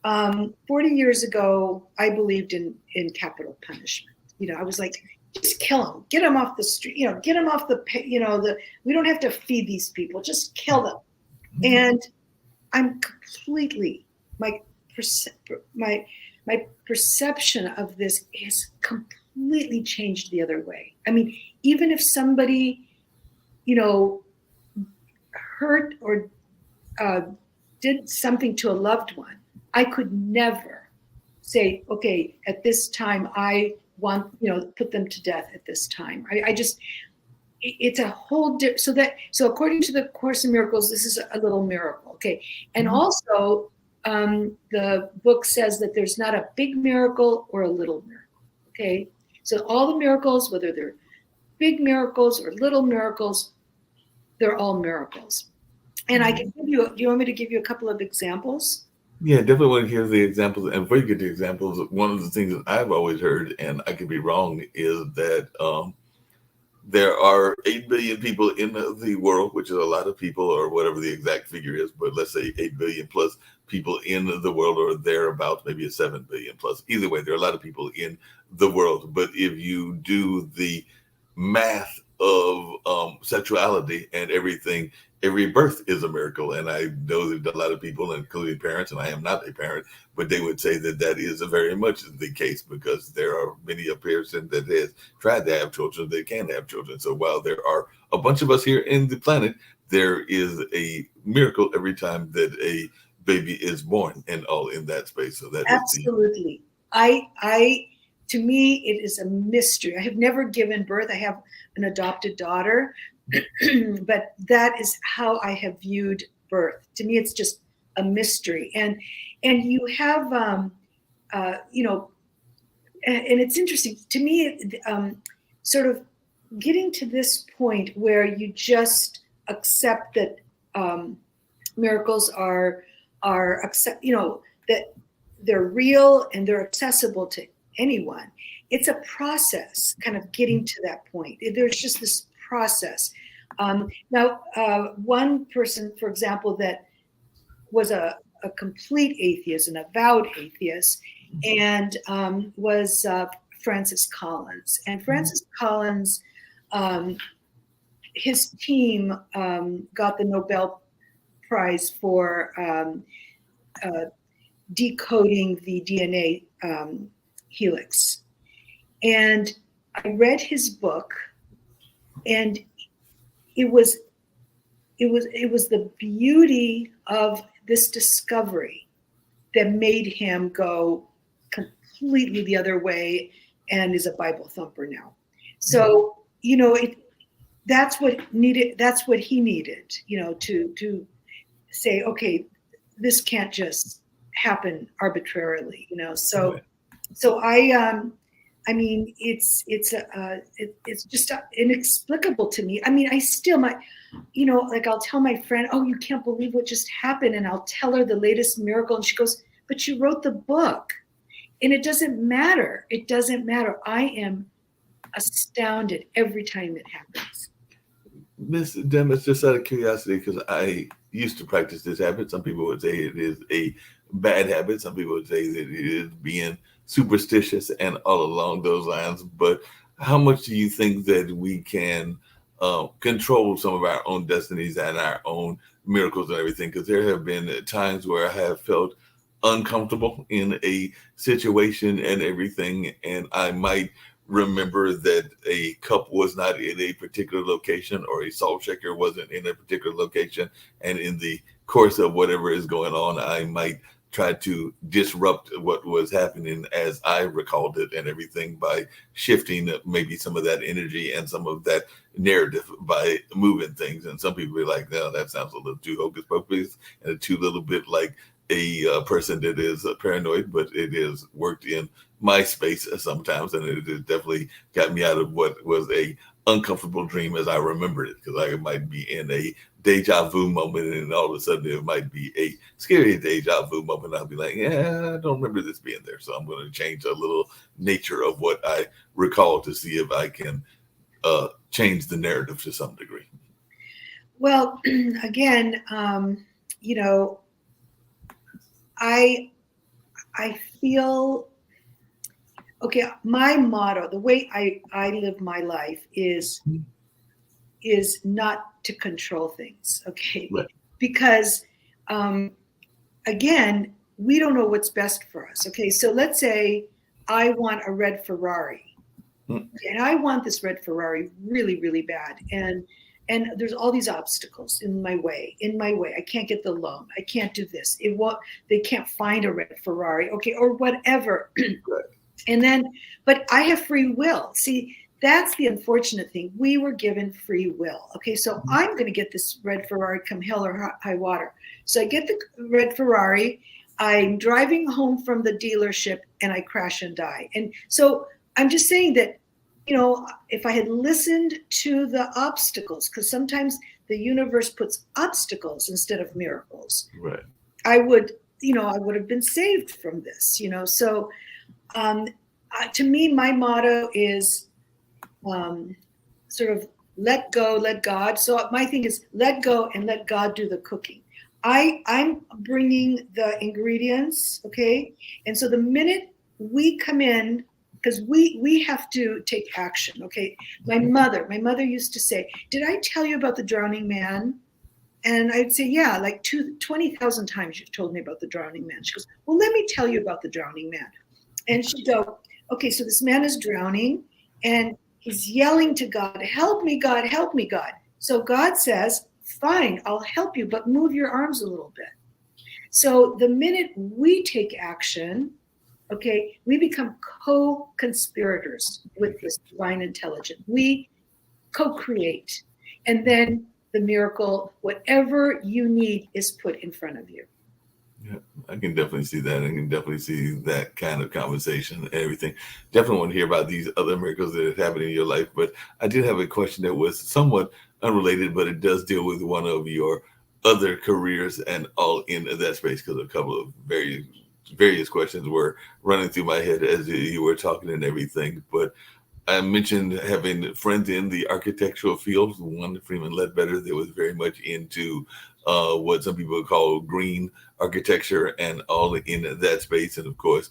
40 years ago, I believed in capital punishment. I was like, just kill them, get them off the street, get them off we don't have to feed these people, just kill them. And I'm completely, my perception of this is completely changed the other way. I mean, even if somebody, hurt or did something to a loved one, I could never say, okay, at this time, I want, put them to death at this time. I just, it's a whole different, so according to the Course in Miracles, this is a little miracle. Okay. And also, the book says that there's not a big miracle or a little miracle. Okay. So all the miracles, whether they're big miracles or little miracles, they're all miracles. And I can give you, do you want me to give you a couple of examples? Yeah, definitely want to hear the examples. And before you get to examples, one of the things that I've always heard, and I could be wrong, is that there are 8 billion people in the world, which is a lot of people, or whatever the exact figure is, but let's say 8 billion plus people in the world, or thereabouts, maybe a 7 billion plus. Either way, there are a lot of people in the world. But if you do the math of sexuality and everything, every birth is a miracle. And I know that a lot of people, including parents, and I am not a parent, but they would say that that is very much the case, because there are many a person that has tried to have children that can have children. So while there are a bunch of us here in the planet, there is a miracle every time that a baby is born, and all in that space. So that absolutely. To me, it is a mystery. I have never given birth. I have an adopted daughter, but that is how I have viewed birth. To me, it's just a mystery. And you have, and it's interesting to me, sort of getting to this point where you just accept that miracles are accept, that they're real and they're accessible to anyone. It's a process, kind of getting to that point. There's just this process. Now, one person, for example, that was a complete atheist, an avowed atheist, and was Francis Collins. And Francis Collins, his team got the Nobel Prize for decoding the DNA helix. And I read his book, and it was the beauty of this discovery that made him go completely the other way and is a Bible thumper now. So, that's what he needed, to say, okay, this can't just happen arbitrarily, So I mean, it's just inexplicable to me. I mean, I still might, I'll tell my friend, oh, you can't believe what just happened. And I'll tell her the latest miracle. And she goes, but you wrote the book. And it doesn't matter. It doesn't matter. I am astounded every time it happens. Miss Demis, just out of curiosity, because I used to practice this habit. Some people would say it is a bad habit. Some people would say that it is being superstitious and all along those lines. But how much do you think that we can control some of our own destinies and our own miracles and everything? Because there have been times where I have felt uncomfortable in a situation and everything, and I might remember that a cup was not in a particular location, or a salt shaker wasn't in a particular location, and in the course of whatever is going on, I might try to disrupt what was happening as I recalled it and everything by shifting maybe some of that energy and some of that narrative by moving things. And some people are like, no, that sounds a little too hocus pocus and too little bit like a person that is paranoid, but it has worked in my space sometimes, and it has definitely got me out of what was a uncomfortable dream as I remembered it, because I might be in a deja vu moment, and all of a sudden it might be a scary deja vu moment. I'll be like, yeah, I don't remember this being there, so I'm going to change a little nature of what I recall to see if I can change the narrative to some degree. Well, again, I feel Okay, my motto, the way I live my life is not to control things, okay? Right. Because um, again, we don't know what's best for us. Okay, so let's say I want a red Ferrari, Mm. and I want this red Ferrari really, really bad, and there's all these obstacles in my way. In my way, I can't get the loan. I can't do this. It won't. They can't find a red Ferrari. Okay, or whatever. Right. And then, but I have free will. See, that's the unfortunate thing. We were given free will. Okay, so I'm going to get this red Ferrari come hell or high water. So I get the red Ferrari. I'm driving home from the dealership and I crash and die. And so I'm just saying that, if I had listened to the obstacles, because sometimes the universe puts obstacles instead of miracles, Right. I would, I would have been saved from this, So um, to me, my motto is sort of let go, let God. So my thing is let go and let God do the cooking. I'm bringing the ingredients, okay? And so the minute we come in, because we have to take action, okay? My mother used to say, "Did I tell you about the drowning man?" And I'd say, "Yeah, like 20,000 times you've told me about the drowning man." She goes, "Well, let me tell you about the drowning man." And she'd go, "Okay, so this man is drowning and he's yelling to God, 'Help me, God, help me, God.' So God says, 'Fine, I'll help you, but move your arms a little bit.'" So the minute we take action, okay, we become co-conspirators with this divine intelligence. We co-create. And then the miracle, whatever you need, is put in front of you. Yeah, I can definitely see that. I can definitely see that kind of conversation and everything. Definitely want to hear about these other miracles that have happened in your life. But I did have a question that was somewhat unrelated, but it does deal with one of your other careers and all in that space because a couple of various questions were running through my head as you were talking and everything. But I mentioned having friends in the architectural field. One, Freeman Ledbetter, that was very much into what some people call green architecture and all in that space. And of course,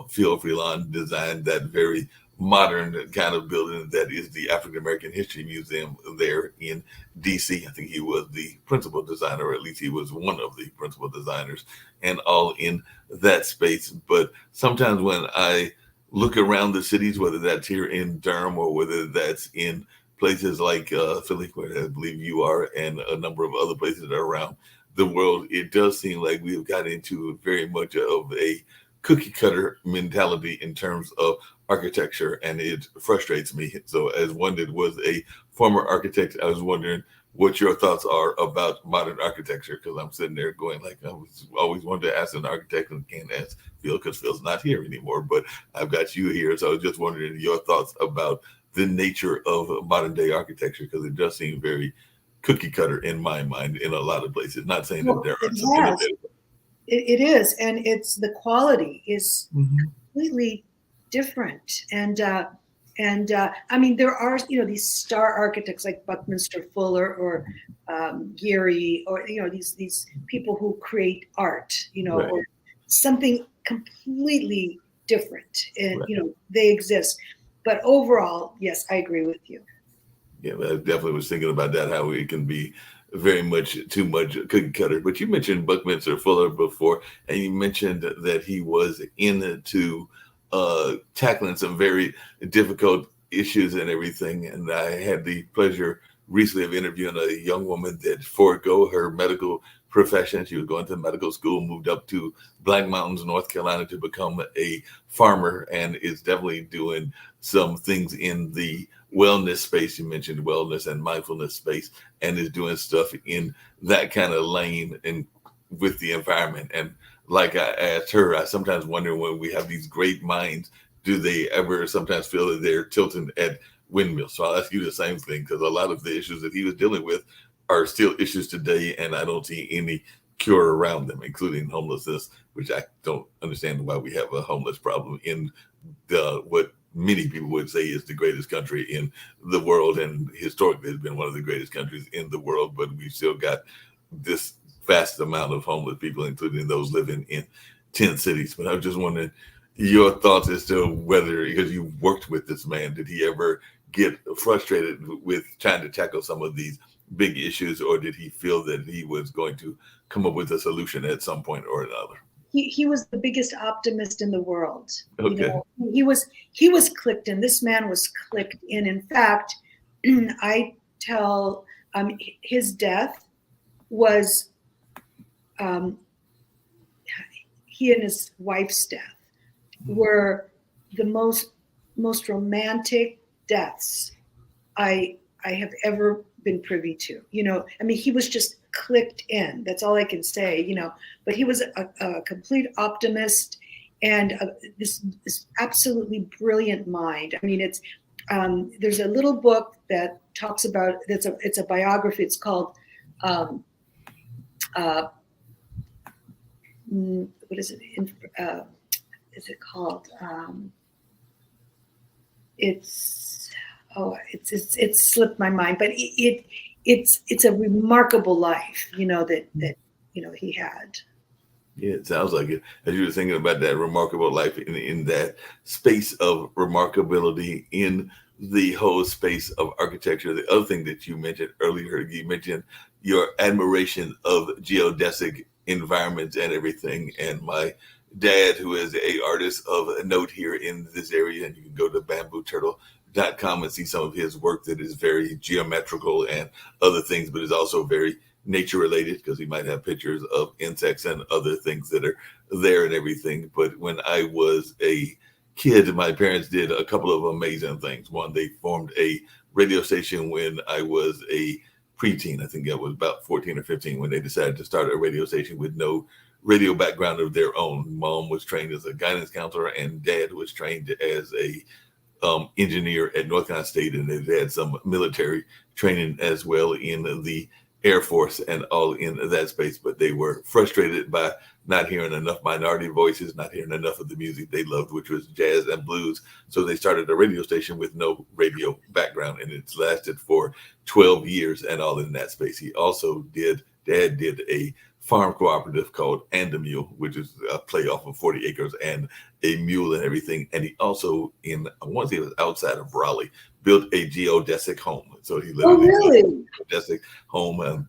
Phil Freelon designed that very modern kind of building that is the African American History Museum there in DC. I think he was the principal designer, or at least he was one of the principal designers, and all in that space. But sometimes when I look around the cities, whether that's here in Durham or whether that's in places like Philly, where I believe you are, and a number of other places that are around the world, it does seem like we've got into very much of a cookie cutter mentality in terms of architecture, and it frustrates me. So, as one that was a former architect, I was wondering what your thoughts are about modern architecture, because I'm sitting there going like I was always wanted to ask an architect and can't ask Phil because Phil's not here anymore, but I've got you here. So I was just wondering your thoughts about the nature of modern day architecture, because it does seem very cookie cutter in my mind in a lot of places. Not saying that Well, there it aren't some has. innovative. It is, and it's the quality is Mhm. completely different. And I mean, there are these star architects like Buckminster Fuller or Gehry, or these people who create art, Right, or something completely different, and right. they exist. But overall, yes, I agree with you. Yeah, I definitely was thinking about that, how it can be very much too much cookie cutter. But you mentioned Buckminster Fuller before, and you mentioned that he was into tackling some very difficult issues and everything. And I had the pleasure recently of interviewing a young woman that forego her medical profession. She was going to medical school, moved up to Black Mountains, North Carolina to become a farmer, and is definitely doing some things in the wellness space. You mentioned wellness and mindfulness space, and is doing stuff in that kind of lane and with the environment. And like I asked her, I sometimes wonder, when we have these great minds, do they ever sometimes feel that they're tilting at windmills? So I'll ask you the same thing, because a lot of the issues that he was dealing with are still issues today, and I don't see any cure around them, including homelessness, which I don't understand why we have a homeless problem in what many people would say is the greatest country in the world, and historically has been one of the greatest countries in the world. But we've still got this vast amount of homeless people, including those living in tent cities. But I was just wondering Your thoughts as to whether, because you worked with this man, did he ever get frustrated with trying to tackle some of these big issues, or did he feel that he was going to come up with a solution at some point or another? He was the biggest optimist in the world. Okay. He was clicked in. This man was clicked in. In fact, I tell his death was he and his wife's death were the most romantic deaths I have ever been privy to. I mean, he was just clicked in. That's all I can say. But he was a complete optimist and this absolutely brilliant mind. I mean, it's there's a little book that talks about it's a biography. It's called what is it? Is it called? It's slipped my mind, but it's a remarkable life, that he had. Yeah, it sounds like it. As you were thinking about that remarkable life in that space of remarkability in the whole space of architecture. The other thing that you mentioned earlier, you mentioned your admiration of geodesic environments and everything. And my dad, who is a artist of note here in this area, and you can go to bambooturtle.com and see some of his work that is very geometrical and other things, but is also very nature related, because he might have pictures of insects and other things that are there and everything. But when I was a kid, my parents did a couple of amazing things. One, they formed a radio station when I was a preteen. I think I was about 14 or 15 when they decided to start a radio station with no radio background of their own. Mom was trained as a guidance counselor, and dad was trained as a engineer at North Carolina State, and they had some military training as well in the Air Force and all in that space. But they were frustrated by not hearing enough minority voices, not hearing enough of the music they loved, which was jazz and blues. So they started a radio station with no radio background, and it's lasted for 12 years and all in that space. Dad did a farm cooperative called And a Mule, which is a play off of 40 acres and a mule and everything. And he also, I want to say it was outside of Raleigh, built a geodesic home. So he literally built a geodesic home.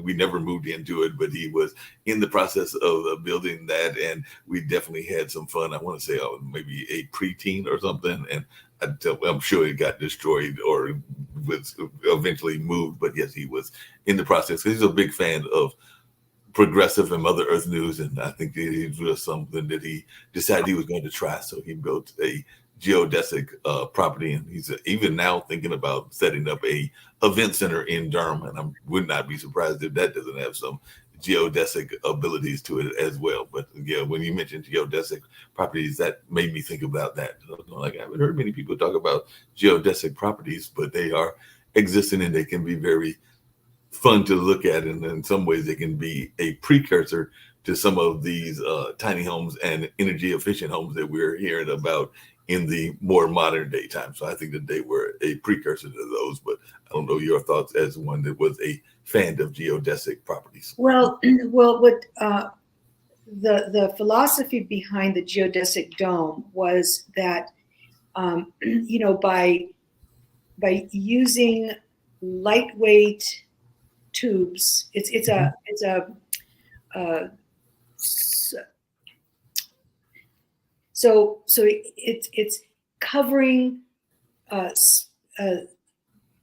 We never moved into it, but he was in the process of building that, and we definitely had some fun. I want to say I was maybe a preteen or something, and I'm sure it got destroyed or was eventually moved. But yes, he was in the process. He's a big fan of Progressive and Mother Earth News, and I think it was something that he decided he was going to try. So he built a geodesic property, and he's even now thinking about setting up a event center in Durham, and I would not be surprised if that doesn't have some geodesic abilities to it as well. But yeah, when you mentioned geodesic properties, that made me think about that. Like, I haven't heard many people talk about geodesic properties, but they are existing and they can be very fun to look at, and in some ways they can be a precursor to some of these tiny homes and energy efficient homes that we're hearing about in the more modern day time. So I think that they were a precursor to those, but I don't know your thoughts as one that was a fan of geodesic properties. Well, what the philosophy behind the geodesic dome was that by using lightweight tubes, it's covering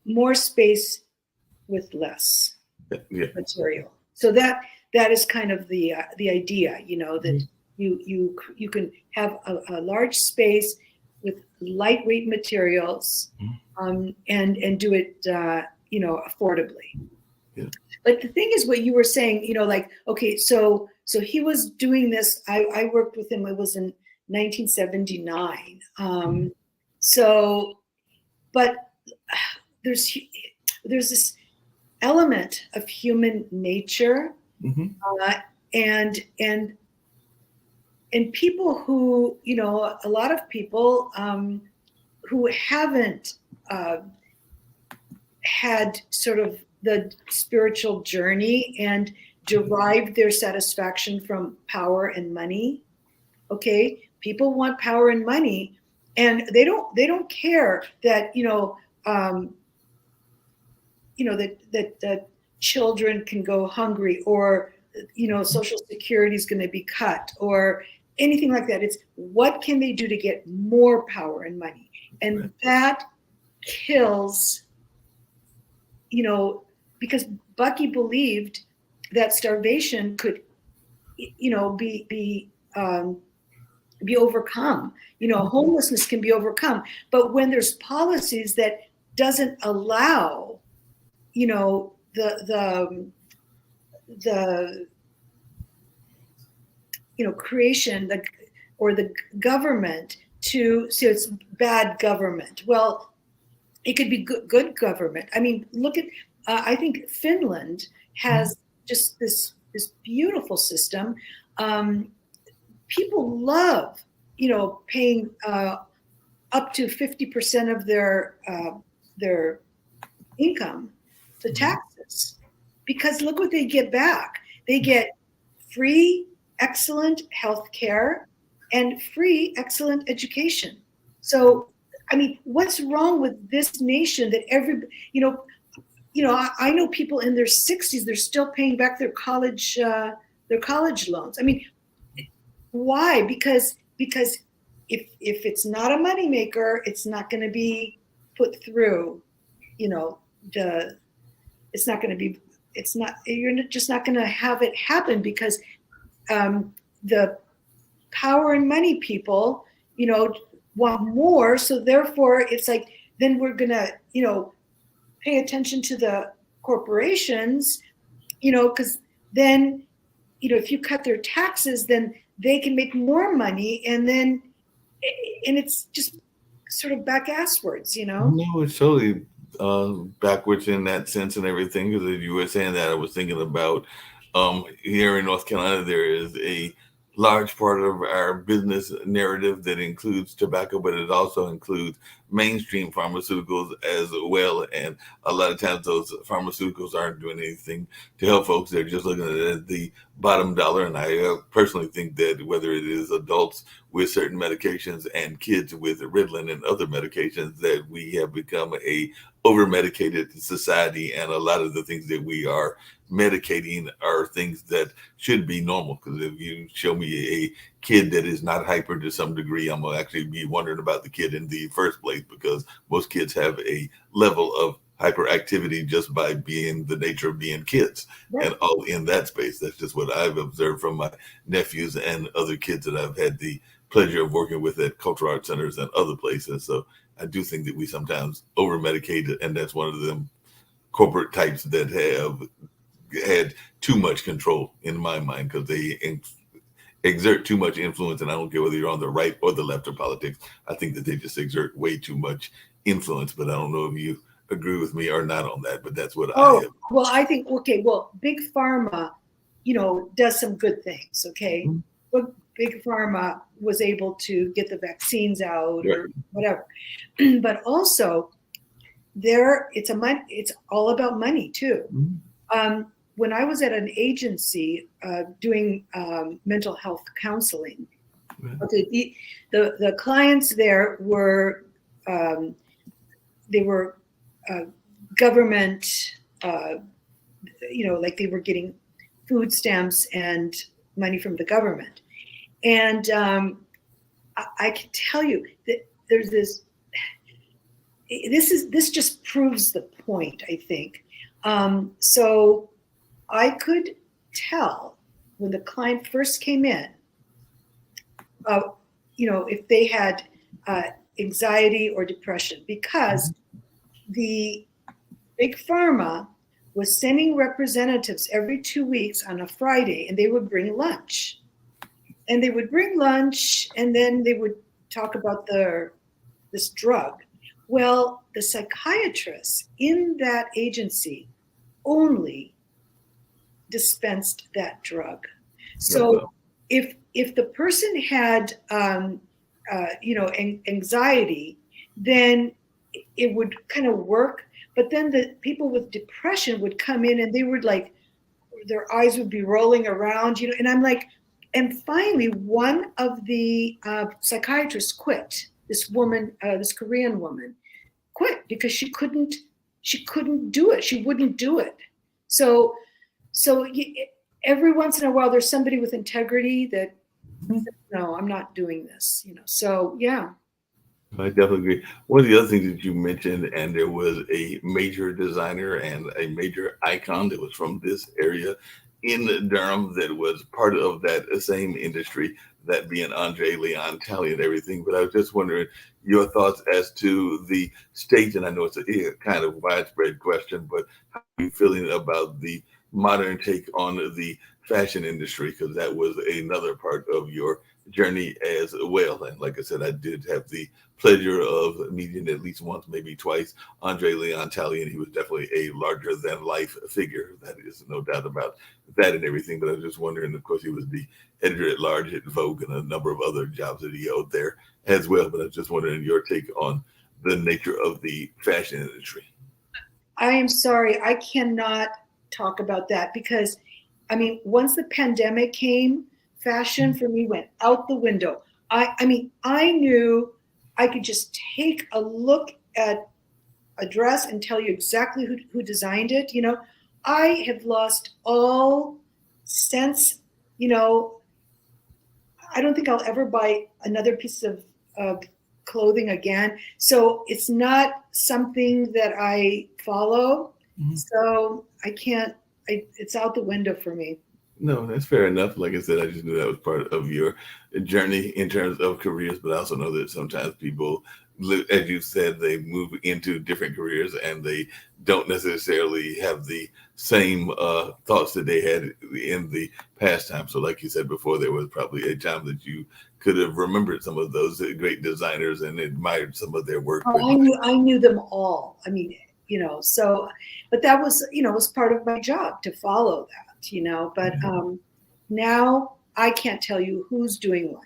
more space with less material. So that is kind of the idea, that you can have a large space with lightweight materials, and do it affordably. Yeah. But the thing is, what you were saying, okay, so he was doing this. I worked with him. It was in 1979. But there's this element of human nature, and people who, a lot of people who haven't had sort of the spiritual journey and derived their satisfaction from power and money. Okay. People want power and money, and they don't care that that children can go hungry, or Social Security is going to be cut, or anything like that. It's what can they do to get more power and money, and that kills. Because Bucky believed that starvation could, be overcome. Homelessness can be overcome, but when there's policies that doesn't allow, the creation, or the government to, so it's bad government. Well, it could be good government. I mean, look at, I think Finland has just this beautiful system. People love, paying up to 50% of their income to taxes, because look what they get back. They get free, excellent health care and free, excellent education. So, I mean, what's wrong with this nation that I know people in their 60s, they're still paying back their college loans. I mean, why? Because if it's not a moneymaker, it's not going to be put through, you're just not going to have it happen, because the power and money people, want more. So therefore it's like, then we're going to, pay attention to the corporations, because then, if you cut their taxes, then they can make more money, and it's just sort of back-asswards, No, it's totally backwards in that sense and everything. Because as you were saying that, I was thinking about here in North Carolina, there is a large part of our business narrative that includes tobacco, but it also includes mainstream pharmaceuticals as well. And a lot of times those pharmaceuticals aren't doing anything to help folks. They're just looking at the bottom dollar. And I personally think that whether it is adults with certain medications and kids with Ritalin and other medications, that we have become a over-medicated society, and a lot of the things that we are medicating are things that should be normal. Because if you show me a kid that is not hyper to some degree, I'm gonna actually be wondering about the kid in the first place, because most kids have a level of hyperactivity just by being the nature of being kids. Right. And all in that space. That's just what I've observed from my nephews and other kids that I've had the pleasure of working with at cultural arts centers and other places. So I do think that we sometimes over medicate it, and that's one of them corporate types that have had too much control in my mind, because they exert too much influence. And I don't care whether you're on the right or the left of politics. I think that they just exert way too much influence. But I don't know if you agree with me or not on that, but that's what I have. Well, I think, big pharma, does some good things. Okay. Mm-hmm. But big pharma was able to get the vaccines out, right, or whatever. But also it's all about money too. Mm-hmm. When I was at an agency doing mental health counseling, right, okay, the clients there were they were government, like they were getting food stamps and money from the government. And I can tell you that there's this just proves the point, I think. So I could tell when the client first came in, if they had anxiety or depression, because the big pharma was sending representatives every 2 weeks on a Friday, and they would bring lunch. And they would bring lunch, and then they would talk about this drug. Well, the psychiatrists in that agency only dispensed that drug. So if the person had anxiety, then it would kind of work. But then the people with depression would come in, and they would, like, their eyes would be rolling around, and I'm like, And finally, one of the psychiatrists quit. This woman, this Korean woman, quit because she couldn't do it. She wouldn't do it. So every once in a while, there's somebody with integrity that, no, I'm not doing this. So yeah. I definitely agree. One of the other things that you mentioned, and there was a major designer and a major icon that was from this area in Durham that was part of that same industry, that being Andre Leon Talley and everything. But I was just wondering your thoughts as to the state, and I know it's a kind of widespread question, but how are you feeling about the modern take on the fashion industry? Because that was another part of your journey as well. And like I said, I did have the pleasure of meeting at least once, maybe twice, Andre Leon Talley, and he was definitely a larger than life figure. That is no doubt about that and everything. But I was just wondering, of course, he was the editor at large at Vogue and a number of other jobs that he held there as well. But I was just wondering your take on the nature of the fashion industry. I am sorry, I cannot talk about that because, I mean, once the pandemic came, fashion for me went out the window. I mean, I knew I could just take a look at a dress and tell you exactly who designed it. I have lost all sense. I don't think I'll ever buy another piece of clothing again. So it's not something that I follow. Mm-hmm. So I can't, it's out the window for me. No, that's fair enough. Like I said, I just knew that was part of your journey in terms of careers, but I also know that sometimes people, as you said, they move into different careers and they don't necessarily have the same thoughts that they had in the past time. So like you said before, there was probably a time that you could have remembered some of those great designers and admired some of their work. Oh, I knew them all. I mean, so, but that was, was part of my job to follow that. But now I can't tell you who's doing what.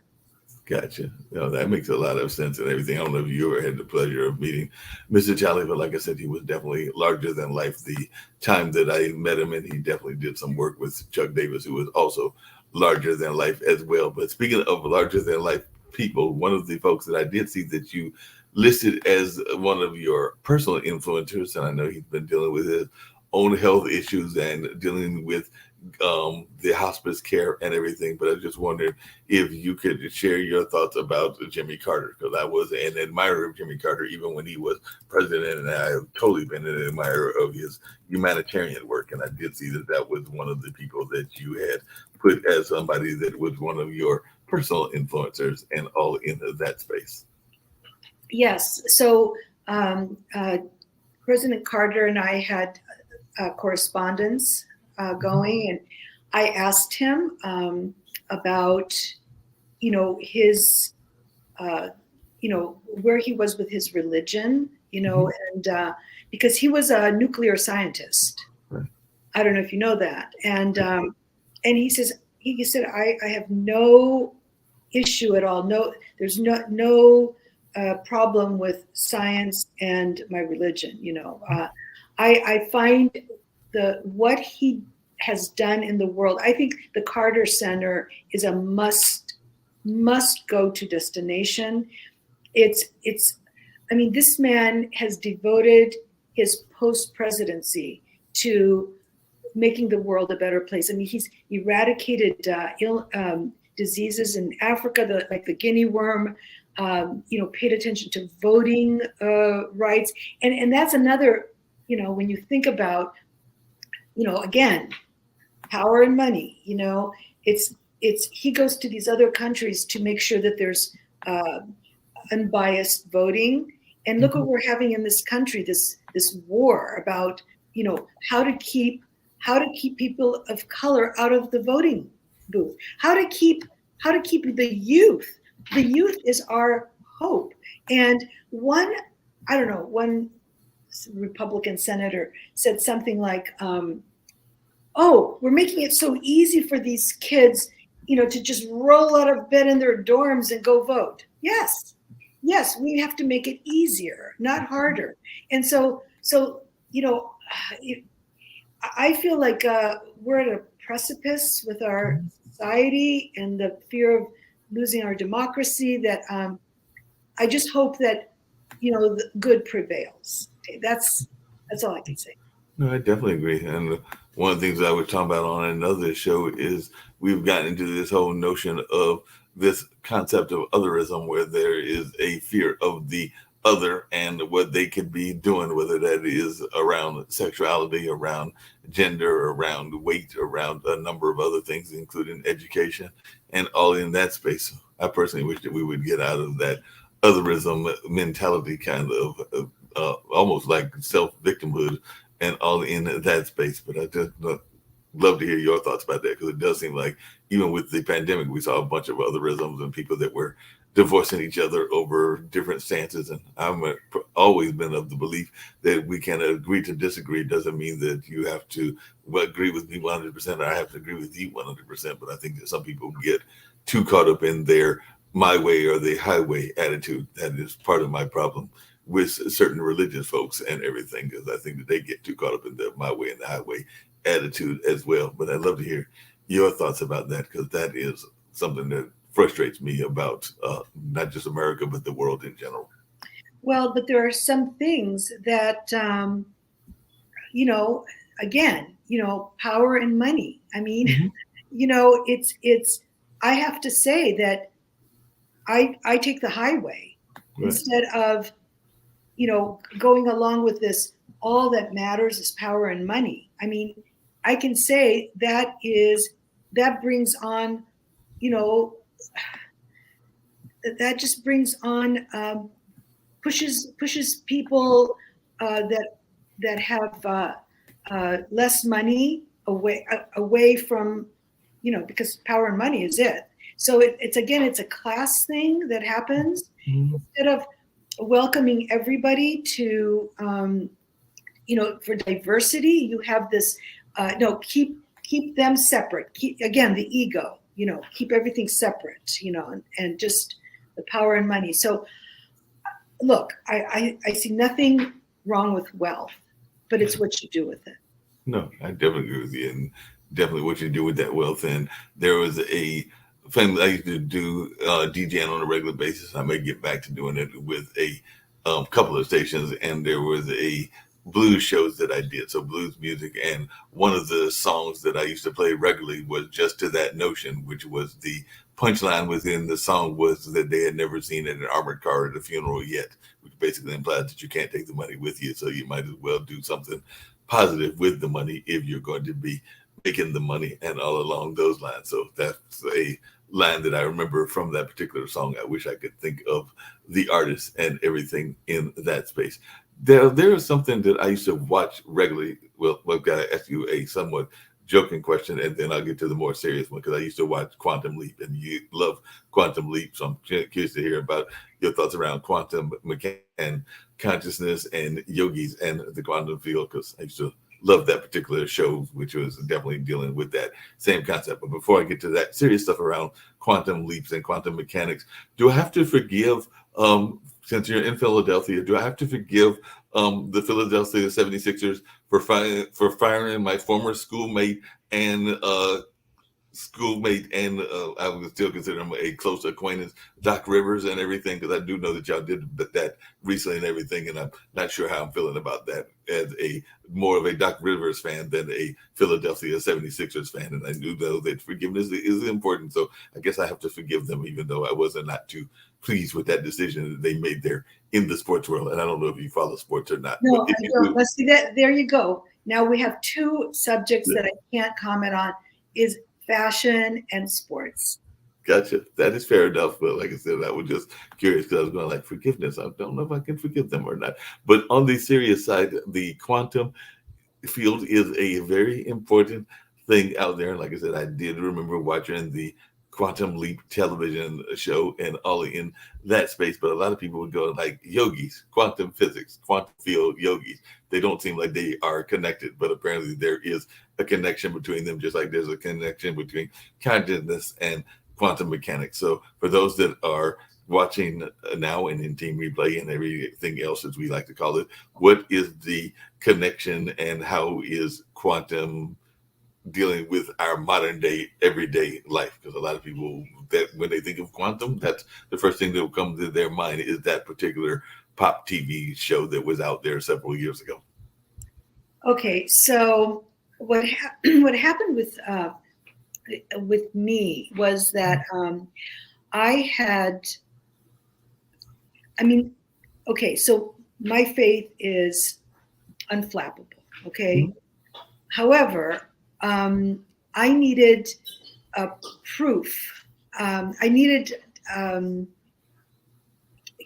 Gotcha. That makes a lot of sense and everything. I don't know if you ever had the pleasure of meeting Mr. Talley, but like I said, he was definitely larger than life the time that I met him, and he definitely did some work with Chuck Davis, who was also larger than life as well. But speaking of larger than life people, one of the folks that I did see that you listed as one of your personal influencers, and I know he's been dealing with his own health issues and dealing with the hospice care and everything. But I just wondered if you could share your thoughts about Jimmy Carter, because I was an admirer of Jimmy Carter even when he was president, and I have totally been an admirer of his humanitarian work. And I did see that that was one of the people that you had put as somebody that was one of your personal influencers and all in that space. Yes. So President Carter and I had correspondence going, and I asked him about, his, where he was with his religion, and because he was a nuclear scientist. Right. I don't know if you know that. And he said, I have no issue at all. No, there's no problem with science and my religion. I find what he has done in the world. I think the Carter Center is a must go to destination. I mean, this man has devoted his post-presidency to making the world a better place. I mean, he's eradicated diseases in Africa, like the guinea worm, paid attention to voting rights. And that's another, when you think about, again, power and money, it's he goes to these other countries to make sure that there's unbiased voting. And look what we're having in this country, this war about, how to keep people of color out of the voting booth, how to keep the youth. The youth is our hope. And one Republican senator said something like, we're making it so easy for these kids, to just roll out of bed in their dorms and go vote. Yes, we have to make it easier, not harder. And so I feel like we're at a precipice with our society and the fear of losing our democracy, that I just hope that, the good prevails. Okay, that's all I can say. No, I definitely agree. And one of the things I was talking about on another show is we've gotten into this whole notion of this concept of otherism, where there is a fear of the other and what they could be doing, whether that is around sexuality, around gender, around weight, around a number of other things, including education, and all in that space. I personally wish that we would get out of that otherism mentality, kind of almost like self victimhood and all in that space. But I just love to hear your thoughts about that, because it does seem like even with the pandemic, we saw a bunch of otherisms and people that were divorcing each other over different stances. And always been of the belief that we can agree to disagree. Doesn't mean that you have to agree with me 100% or I have to agree with you 100%. But I think that some people get too caught up in their my way or the highway attitude. That is part of my problem with certain religious folks and everything, because I think that they get too caught up in the my way and the highway attitude as well. But I'd love to hear your thoughts about that, because that is something that frustrates me about not just America, but the world in general. Well, but there are some things that, again, power and money. I mean, it's. I have to say that I take the highway instead of, going along with this. All that matters is power and money. I mean, I can say that brings on, that just brings on, pushes people that have less money away from, because power and money is it. So it's a class thing that happens. Mm-hmm. Instead of welcoming everybody to, for diversity, you have this, keep them separate. Keep, again, the ego, keep everything separate, and just the power and money. So look, I see nothing wrong with wealth, but it's what you do with it. No, I definitely agree with you, and definitely what you do with that wealth. And there was a thing that I used to do DJing on a regular basis. I may get back to doing it with a couple of stations, and there was a blues shows that I did, so blues music, and one of the songs that I used to play regularly was Just to That Notion, which was the punchline within the song was that they had never seen an armored car at a funeral yet, which basically implies that you can't take the money with you, so you might as well do something positive with the money if you're going to be making the money, and all along those lines. So that's a line that I remember from that particular song. I wish I could think of the artist and everything in that space. There is something that I used to watch regularly. Well, I've got to ask you a somewhat joking question, and then I'll get to the more serious one, because I used to watch Quantum Leap, and you love Quantum Leap, so I'm curious to hear about your thoughts around quantum mechanics and consciousness and yogis and the quantum field, because I used to love that particular show, which was definitely dealing with that same concept. But before I get to that serious stuff around quantum leaps and quantum mechanics, do I have to forgive, since you're in Philadelphia, do I have to forgive the Philadelphia 76ers for firing my former schoolmate and I would still consider him a close acquaintance, Doc Rivers, and everything, because I do know that y'all did that recently and everything, and I'm not sure how I'm feeling about that as a more of a Doc Rivers fan than a Philadelphia 76ers fan, and I do know that forgiveness is important, so I guess I have to forgive them, even though I wasn't not too pleased with that decision that they made there in the sports world. And I don't know if you follow sports or not. No, I don't. Let's see that. There you go. Now we have two subjects that I can't comment on: is fashion and sports. Gotcha. That is fair enough. But like I said, I was just curious, because I was going like, forgiveness. I don't know if I can forgive them or not. But on the serious side, the quantum field is a very important thing out there. And like I said, I did remember watching the Quantum Leap television show and all in that space. But a lot of people would go like yogis, quantum physics, quantum field yogis. They don't seem like they are connected, but apparently there is a connection between them, just like there's a connection between consciousness and quantum mechanics. So for those that are watching now and in team replay and everything else, as we like to call it, what is the connection and how is quantum dealing with our modern day everyday life, because a lot of people, that when they think of quantum, that's the first thing that will come to their mind is that particular pop TV show that was out there several years ago. Okay, so what happened with me was that I had, I mean, okay, so my faith is unflappable. Okay, however, I needed a proof. I needed.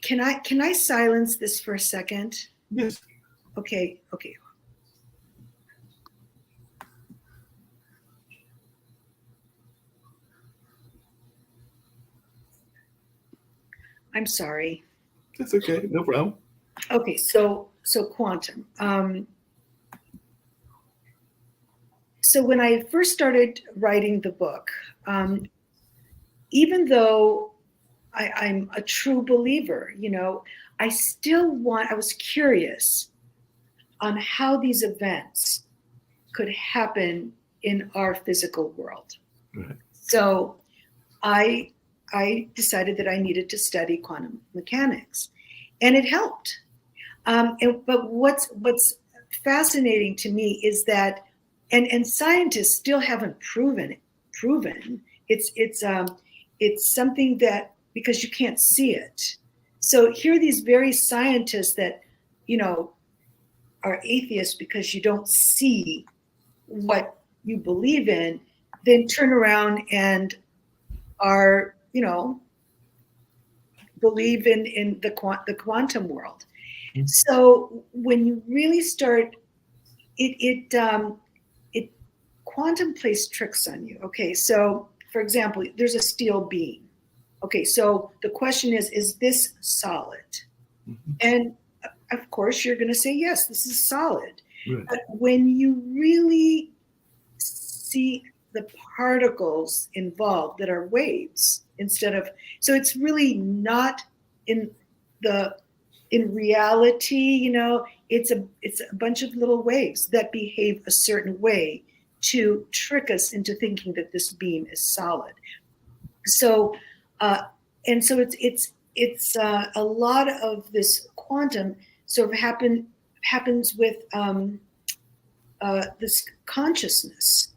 Can I silence this for a second? Yes. Okay. I'm sorry. That's okay. No problem. Okay, so quantum. So when I first started writing the book, even though I'm a true believer, I was curious on how these events could happen in our physical world. Right. So I decided that I needed to study quantum mechanics, and it helped. But what's fascinating to me is that, and scientists still haven't proven it's something that, because you can't see it. So here are these very scientists that are atheists because you don't see what you believe in, then turn around and are believe in the quantum world. Mm-hmm. So when you really start, it quantum plays tricks on you. Okay, so for example, there's a steel beam. Okay, so the question is this solid? Mm-hmm. And of course, you're going to say yes, this is solid. Right. But when you really see the particles involved that are waves so it's really not in reality, it's a bunch of little waves that behave a certain way to trick us into thinking that this beam is solid. So and so it's a lot of this quantum sort of happens with this consciousness.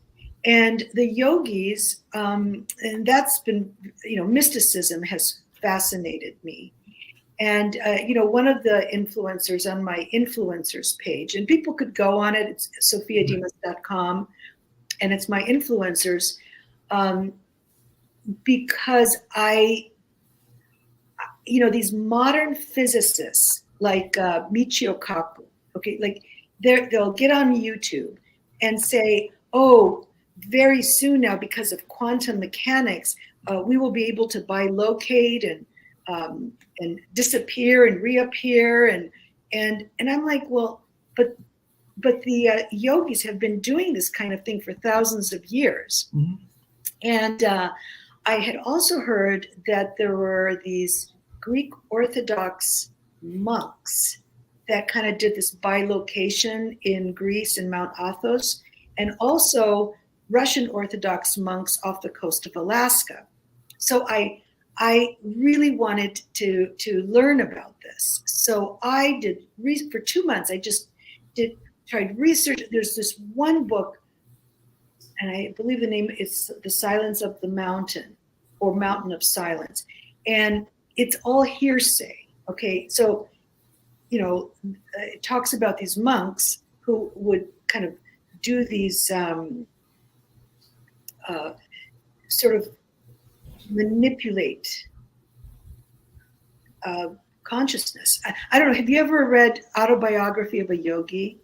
And the yogis, and that's been, mysticism has fascinated me. And, one of the influencers on my influencers page, and people could go on it, it's sophiademas.com, and it's my influencers, because these modern physicists like Michio Kaku, okay, like they'll get on YouTube and say, oh, very soon now, because of quantum mechanics, we will be able to bilocate and disappear and reappear, and I'm like, well, but the yogis have been doing this kind of thing for thousands of years. Mm-hmm. And I had also heard that there were these Greek Orthodox monks that kind of did this bilocation in Greece and Mount Athos, and also Russian Orthodox monks off the coast of Alaska. So I really wanted to learn about this. So I did for 2 months. I just tried research. There's this one book, and I believe the name is The Silence of the Mountain, or Mountain of Silence, and it's all hearsay. Okay, so it talks about these monks who would kind of do these sort of manipulate consciousness. I don't know. Have you ever read Autobiography of a Yogi?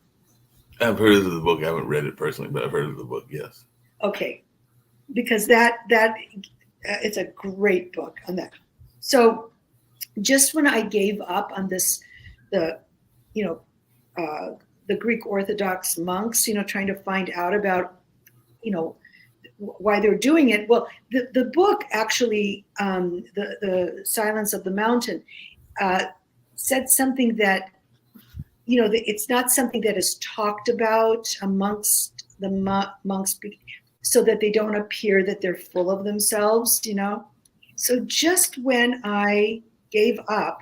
I've heard of the book. I haven't read it personally, but I've heard of the book. Yes. Okay, because that it's a great book on that. So just when I gave up on this, the Greek Orthodox monks, trying to find out about, why they're doing it. Well, the book actually, the Silence of the Mountain, said something that, it's not something that is talked about amongst monks so that they don't appear that they're full of themselves, you know. So just when I gave up,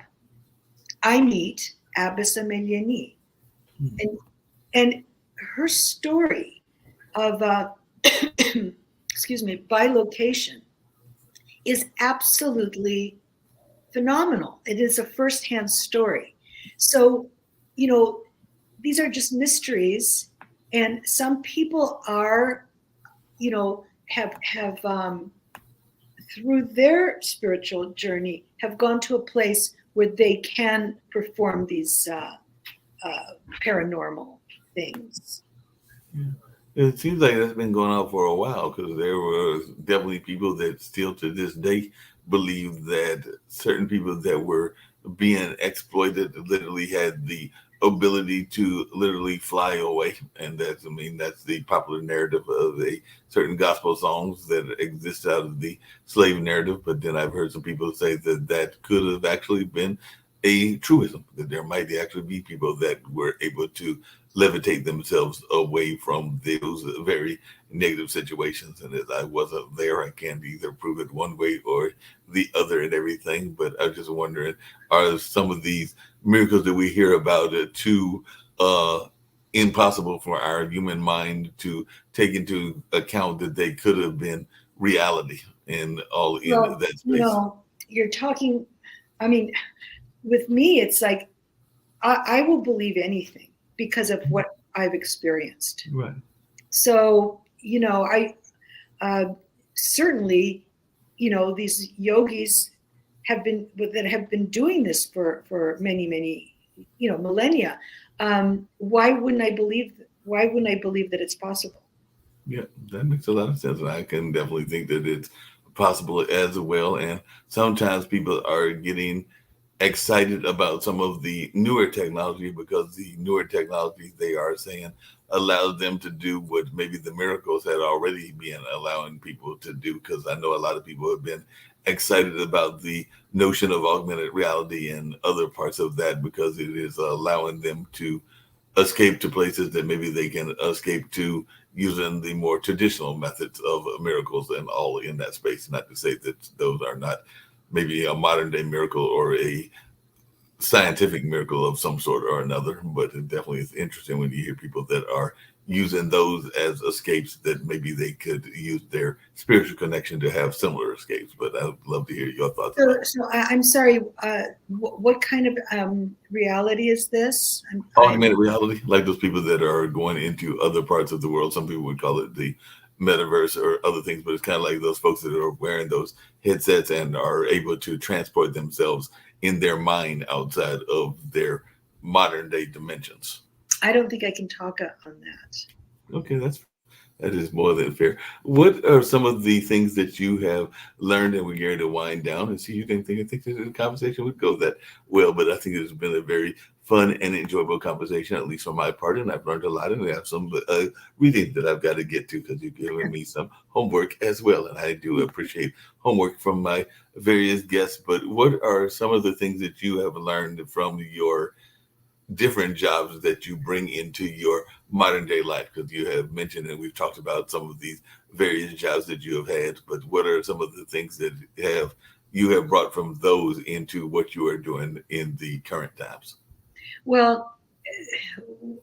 I meet Abbess Emeliani, and her story of excuse me, bilocation is absolutely phenomenal. It is a firsthand story. So, you know, these are just mysteries, and some people are, you know, have through their spiritual journey have gone to a place where they can perform these paranormal things. Yeah. It seems like that's been going on for a while because there were definitely people that still to this day believe that certain people that were being exploited literally had the ability to literally fly away. And that's, I mean, that's the popular narrative of a certain gospel songs that exist out of the slave narrative. But then I've heard some people say that that could have actually been a truism, that there might actually be people that were able to levitate themselves away from those very negative situations. And as I wasn't there, I can't either prove it one way or the other and everything. But I was just wondering, are some of these miracles that we hear about too impossible for our human mind to take into account that they could have been reality and all in Well, that you space? know, you're talking, I mean, with me, it's like I will believe anything because of what I've experienced. Right. So, you know, I certainly, you know, these yogis have been doing this for many, you know, millennia. Why wouldn't I believe? Why wouldn't I believe that it's possible? Yeah, that makes a lot of sense. And I can definitely think that it's possible as well. And sometimes people are getting excited about some of the newer technology because the newer technology they are saying allows them to do what maybe the miracles had already been allowing people to do. Because I know a lot of people have been excited about the notion of augmented reality and other parts of that because it is allowing them to escape to places that maybe they can escape to using the more traditional methods of miracles and all in that space. Not to say that those are not maybe a modern day miracle or a scientific miracle of some sort or another, but it definitely is interesting when you hear people that are using those as escapes that maybe they could use their spiritual connection to have similar escapes. But I'd love to hear your thoughts So, about it. I'm sorry. What kind of reality is this? Augmented reality, like those people that are going into other parts of the world. Some people would call it the metaverse or other things, but it's kind of like those folks that are wearing those headsets and are able to transport themselves in their mind outside of their modern day dimensions. I don't think I can talk on that. Okay, that is more than fair. What are some of the things that you have learned, and we're going to wind down and see you didn't think that the conversation would go that well, but I think it's been a very fun and enjoyable conversation, at least for my part, and I've learned a lot, and I have some reading that I've got to get to because you've given me some homework as well, and I do appreciate homework from my various guests. But what are some of the things that you have learned from your different jobs that you bring into your modern day life? Because you have mentioned and we've talked about some of these various jobs that you have had, but what are some of the things that have you have brought from those into what you are doing in the current times? Well,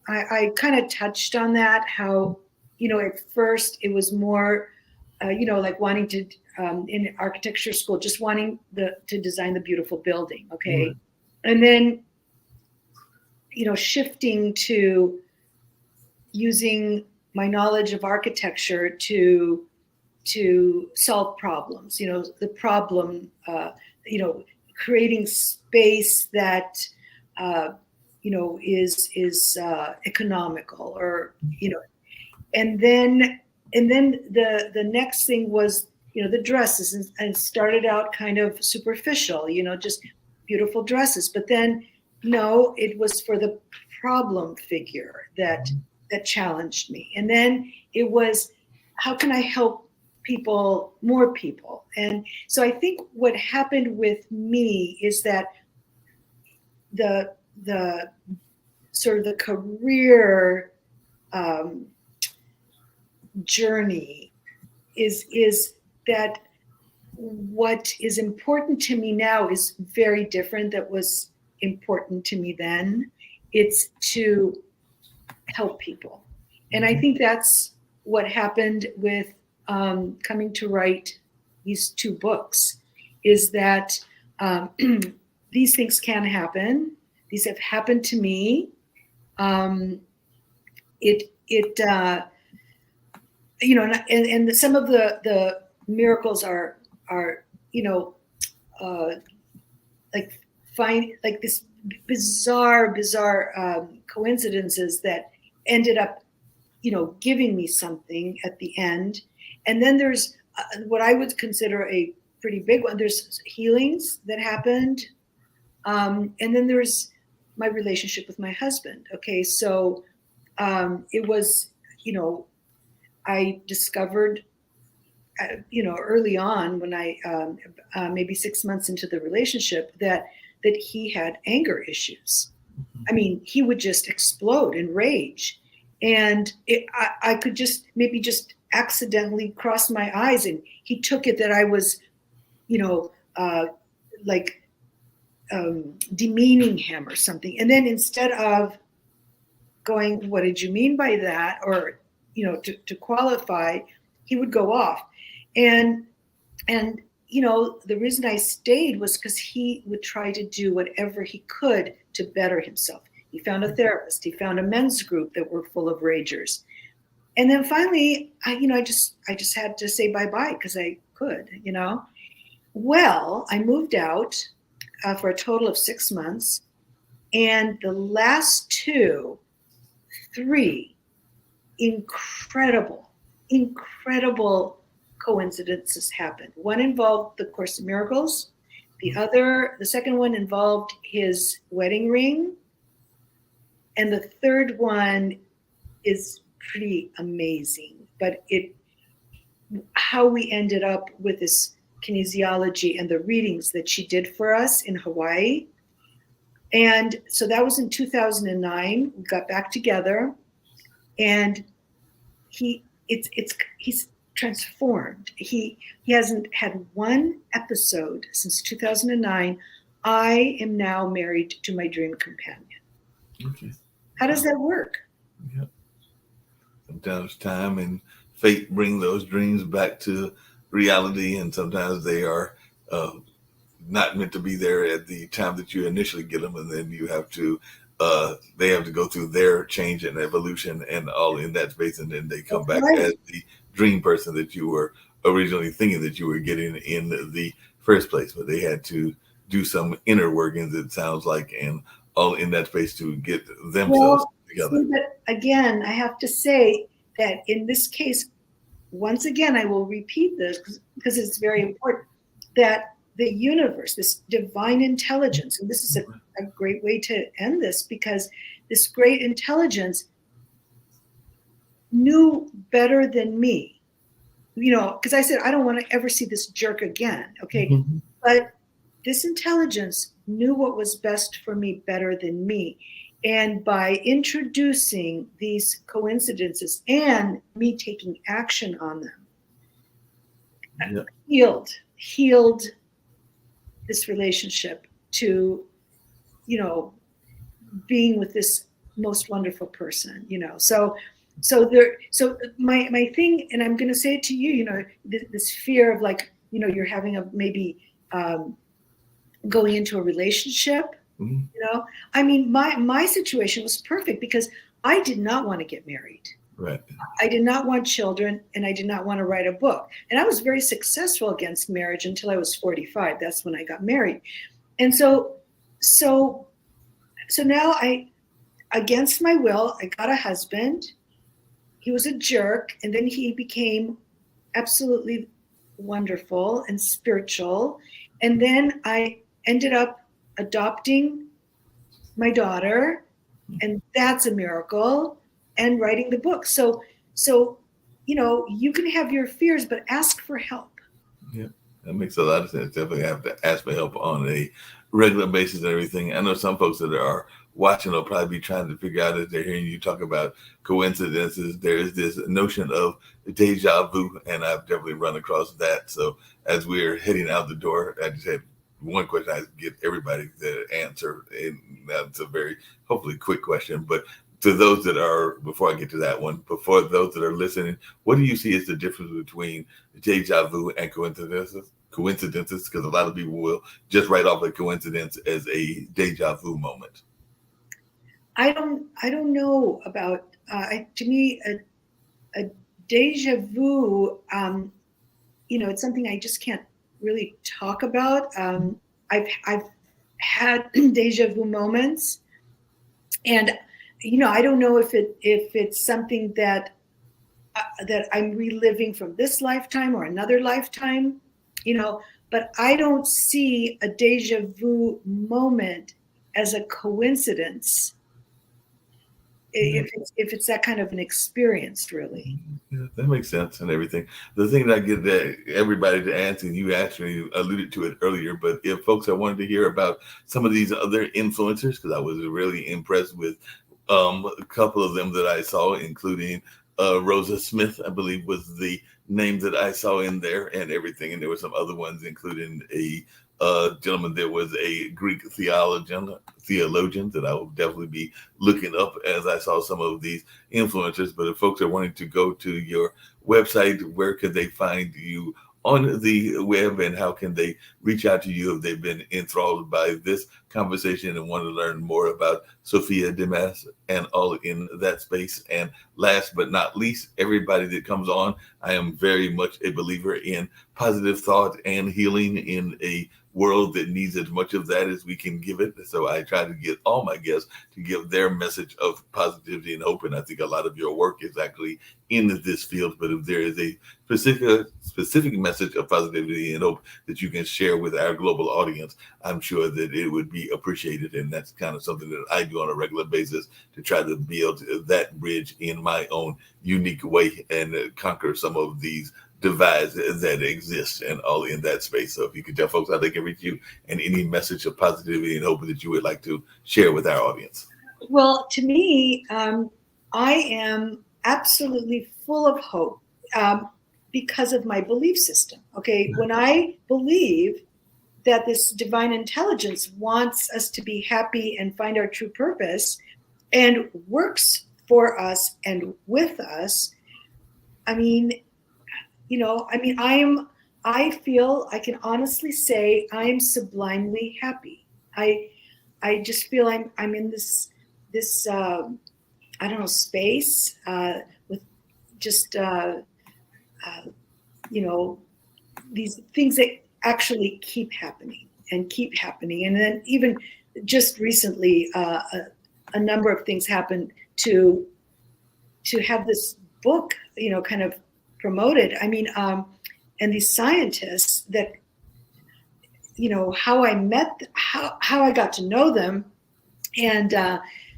I kind of touched on that. How, you know, at first it was more, you know, like wanting to in architecture school, just wanting to design the beautiful building. Okay, Right. and then, you know, shifting to using my knowledge of architecture to solve problems. You know, the problem. You know, creating space that you know is economical, or you know, and then the next thing was, you know, the dresses, and started out kind of superficial, you know, just beautiful dresses, but then no, it was for the problem figure that challenged me, and then it was how can I help people, more people. And so I think what happened with me is that the sort of the career um, journey is that what is important to me now is very different that was important to me then. It's to help people. And I think that's what happened with coming to write these 2 books, is that these things can happen. These have happened to me. And some of the miracles are like this bizarre coincidences that ended up giving me something at the end. And then there's what I would consider a pretty big one. There's healings that happened, and then there's my relationship with my husband. Okay, so it was I discovered early on, when I maybe 6 months into the relationship, that he had anger issues. I mean, he would just explode in rage, and I could just accidentally cross my eyes, and he took it that I was demeaning him or something. And then instead of going, what did you mean by that, or to qualify, he would go off. And the reason I stayed was because he would try to do whatever he could to better himself. He found a therapist. He found a men's group that were full of ragers. And then finally, I just had to say bye-bye because I could, Well, I moved out for a total of 6 months. And the last 3 incredible coincidences happened. One involved the Course in Miracles. The second one involved his wedding ring. And the third one is pretty amazing. But how we ended up with this kinesiology and the readings that she did for us in Hawaii. And so that was in 2009. We got back together, and he's transformed. He hasn't had one episode since 2009. I am now married to my dream companion. Okay. How does that work? Yeah. Sometimes time and fate bring those dreams back to reality, and sometimes they are not meant to be there at the time that you initially get them, and then you have to they have to go through their change and evolution and all in that space, and then they come back as the dream person that you were originally thinking that you were getting in the first place. But they had to do some inner workings, it sounds like, and all in that space to get themselves together. See, but again, I have to say that in this case, once again, I will repeat this because it's very important, that the universe, this divine intelligence, and this is a great way to end this, because this great intelligence knew better than me, because I said, I don't want to ever see this jerk again. Okay. Mm-hmm. But this intelligence knew what was best for me better than me. And by introducing these coincidences and me taking action on them, healed this relationship to, being with this most wonderful person, So my thing, and I'm going to say it to you, this fear of you're having maybe going into a relationship. Mm-hmm. I mean, my situation was perfect because I did not want to get married. Right. I did not want children, and I did not want to write a book. And I was very successful against marriage until I was 45. That's when I got married. And so now against my will, I got a husband. He was a jerk, and then he became absolutely wonderful and spiritual. And then I ended up adopting my daughter, and that's a miracle, and writing the book. So you can have your fears, but ask for help. Yeah, that makes a lot of sense. Definitely have to ask for help on a regular basis and everything. I know some folks that are watching will probably be trying to figure out as they're hearing you talk about coincidences. There is this notion of deja vu, and I've definitely run across that. So as we're heading out the door, I just had one question I get everybody to answer, and that's a very hopefully quick question. But to those that are, before I get to that one, before those that are listening, what do you see as the difference between deja vu and coincidences? Coincidences, because a lot of people will just write off a coincidence as a deja vu moment. I don't know about to me a deja vu. It's something I just can't really talk about. I've had deja vu moments, and I don't know if it's something that I'm reliving from this lifetime or another lifetime, but I don't see a deja vu moment as a coincidence if it's that kind of an experience, really. Yeah, that makes sense and everything. The thing that I get that everybody to answer, and you actually alluded to it earlier, but if folks are wanting to hear about some of these other influencers, because I was really impressed with a couple of them that I saw, including Rosa Smith, I believe was the name that I saw in there and everything. And there were some other ones, including a gentleman that was a Greek theologian that I will definitely be looking up as I saw some of these influencers. But if folks are wanting to go to your website, where could they find you on the web, and how can they reach out to you if they've been enthralled by this conversation and want to learn more about Sophia Demas and all in that space? And last but not least, everybody that comes on, I am very much a believer in positive thought and healing in a world that needs as much of that as we can give it. So I try to get all my guests to give their message of positivity and hope. And I think a lot of your work is actually in this field. But if there is a specific message of positivity and hope that you can share with our global audience, I'm sure that it would be appreciated. And that's kind of something that I do on a regular basis to try to build that bridge in my own unique way and conquer some of these divides that exist and all in that space. So if you could tell folks how they can reach you and any message of positivity and hope that you would like to share with our audience. Well, to me, I am absolutely full of hope because of my belief system. Okay, when I believe that this divine intelligence wants us to be happy and find our true purpose and works for us and with us, I feel I can honestly say I'm sublimely happy. I just feel I'm in this I don't know, space with just these things that actually keep happening. And then even just recently, a number of things happened to have this book, kind of promoted. And these scientists that, how I got to know them. And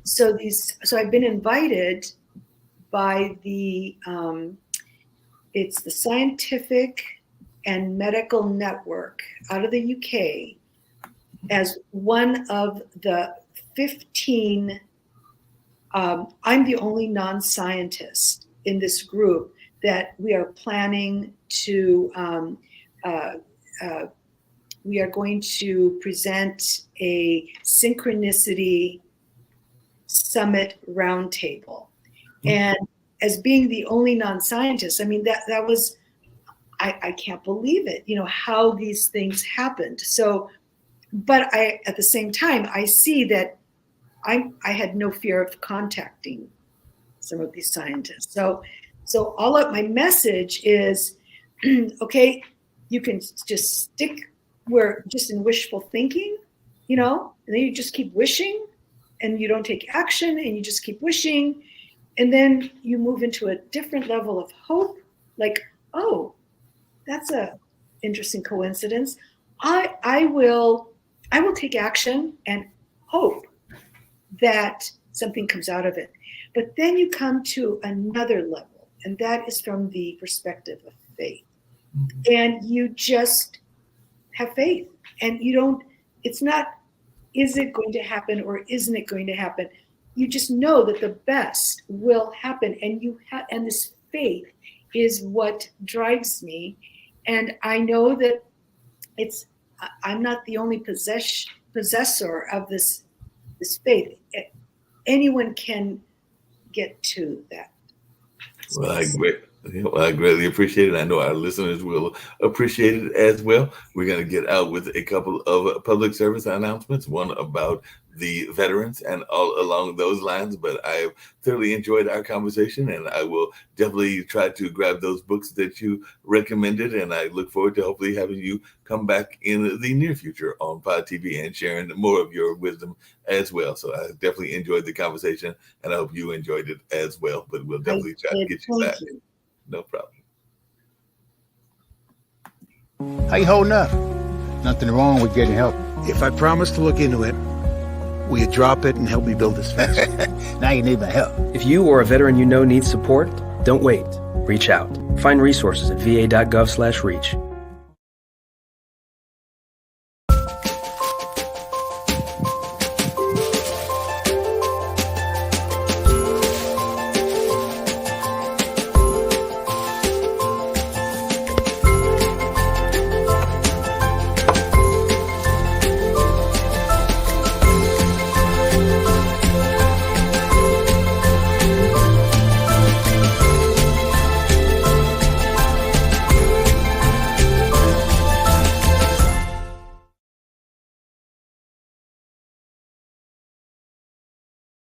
so I've been invited by it's the Scientific and Medical Network out of the UK as one of the 15. I'm the only non-scientist in this group that we are planning to, we are going to present a synchronicity summit roundtable. And as being the only non-scientist, that was, I can't believe it, how these things happened. So, but at the same time, I see that I had no fear of contacting some of these scientists. So all of my message is, okay, you can just stick where just in wishful thinking, and then you just keep wishing and you don't take action and you just keep wishing. And then you move into a different level of hope, like, oh, that's a interesting coincidence. I will take action and hope that something comes out of it. But then you come to another level, and that is from the perspective of faith. And you just have faith, and it's not is it going to happen or isn't it going to happen? You just know that the best will happen, and this faith is what drives me. And I know that I'm not the only possessor of this faith. Anyone can get to that. Well, I greatly appreciate it. I know our listeners will appreciate it as well. We're going to get out with a couple of public service announcements, one about the veterans and all along those lines. But I thoroughly enjoyed our conversation, and I will definitely try to grab those books that you recommended. And I look forward to hopefully having you come back in the near future on Pod TV and sharing more of your wisdom as well. So I definitely enjoyed the conversation, and I hope you enjoyed it as well. But we'll definitely try to get you back. No problem. How you holding up? Nothing wrong with getting help. If I promise to look into it, will you drop it and help me build this fence? Now you need my help. If you or a veteran you know needs support, don't wait. Reach out. Find resources at va.gov/reach.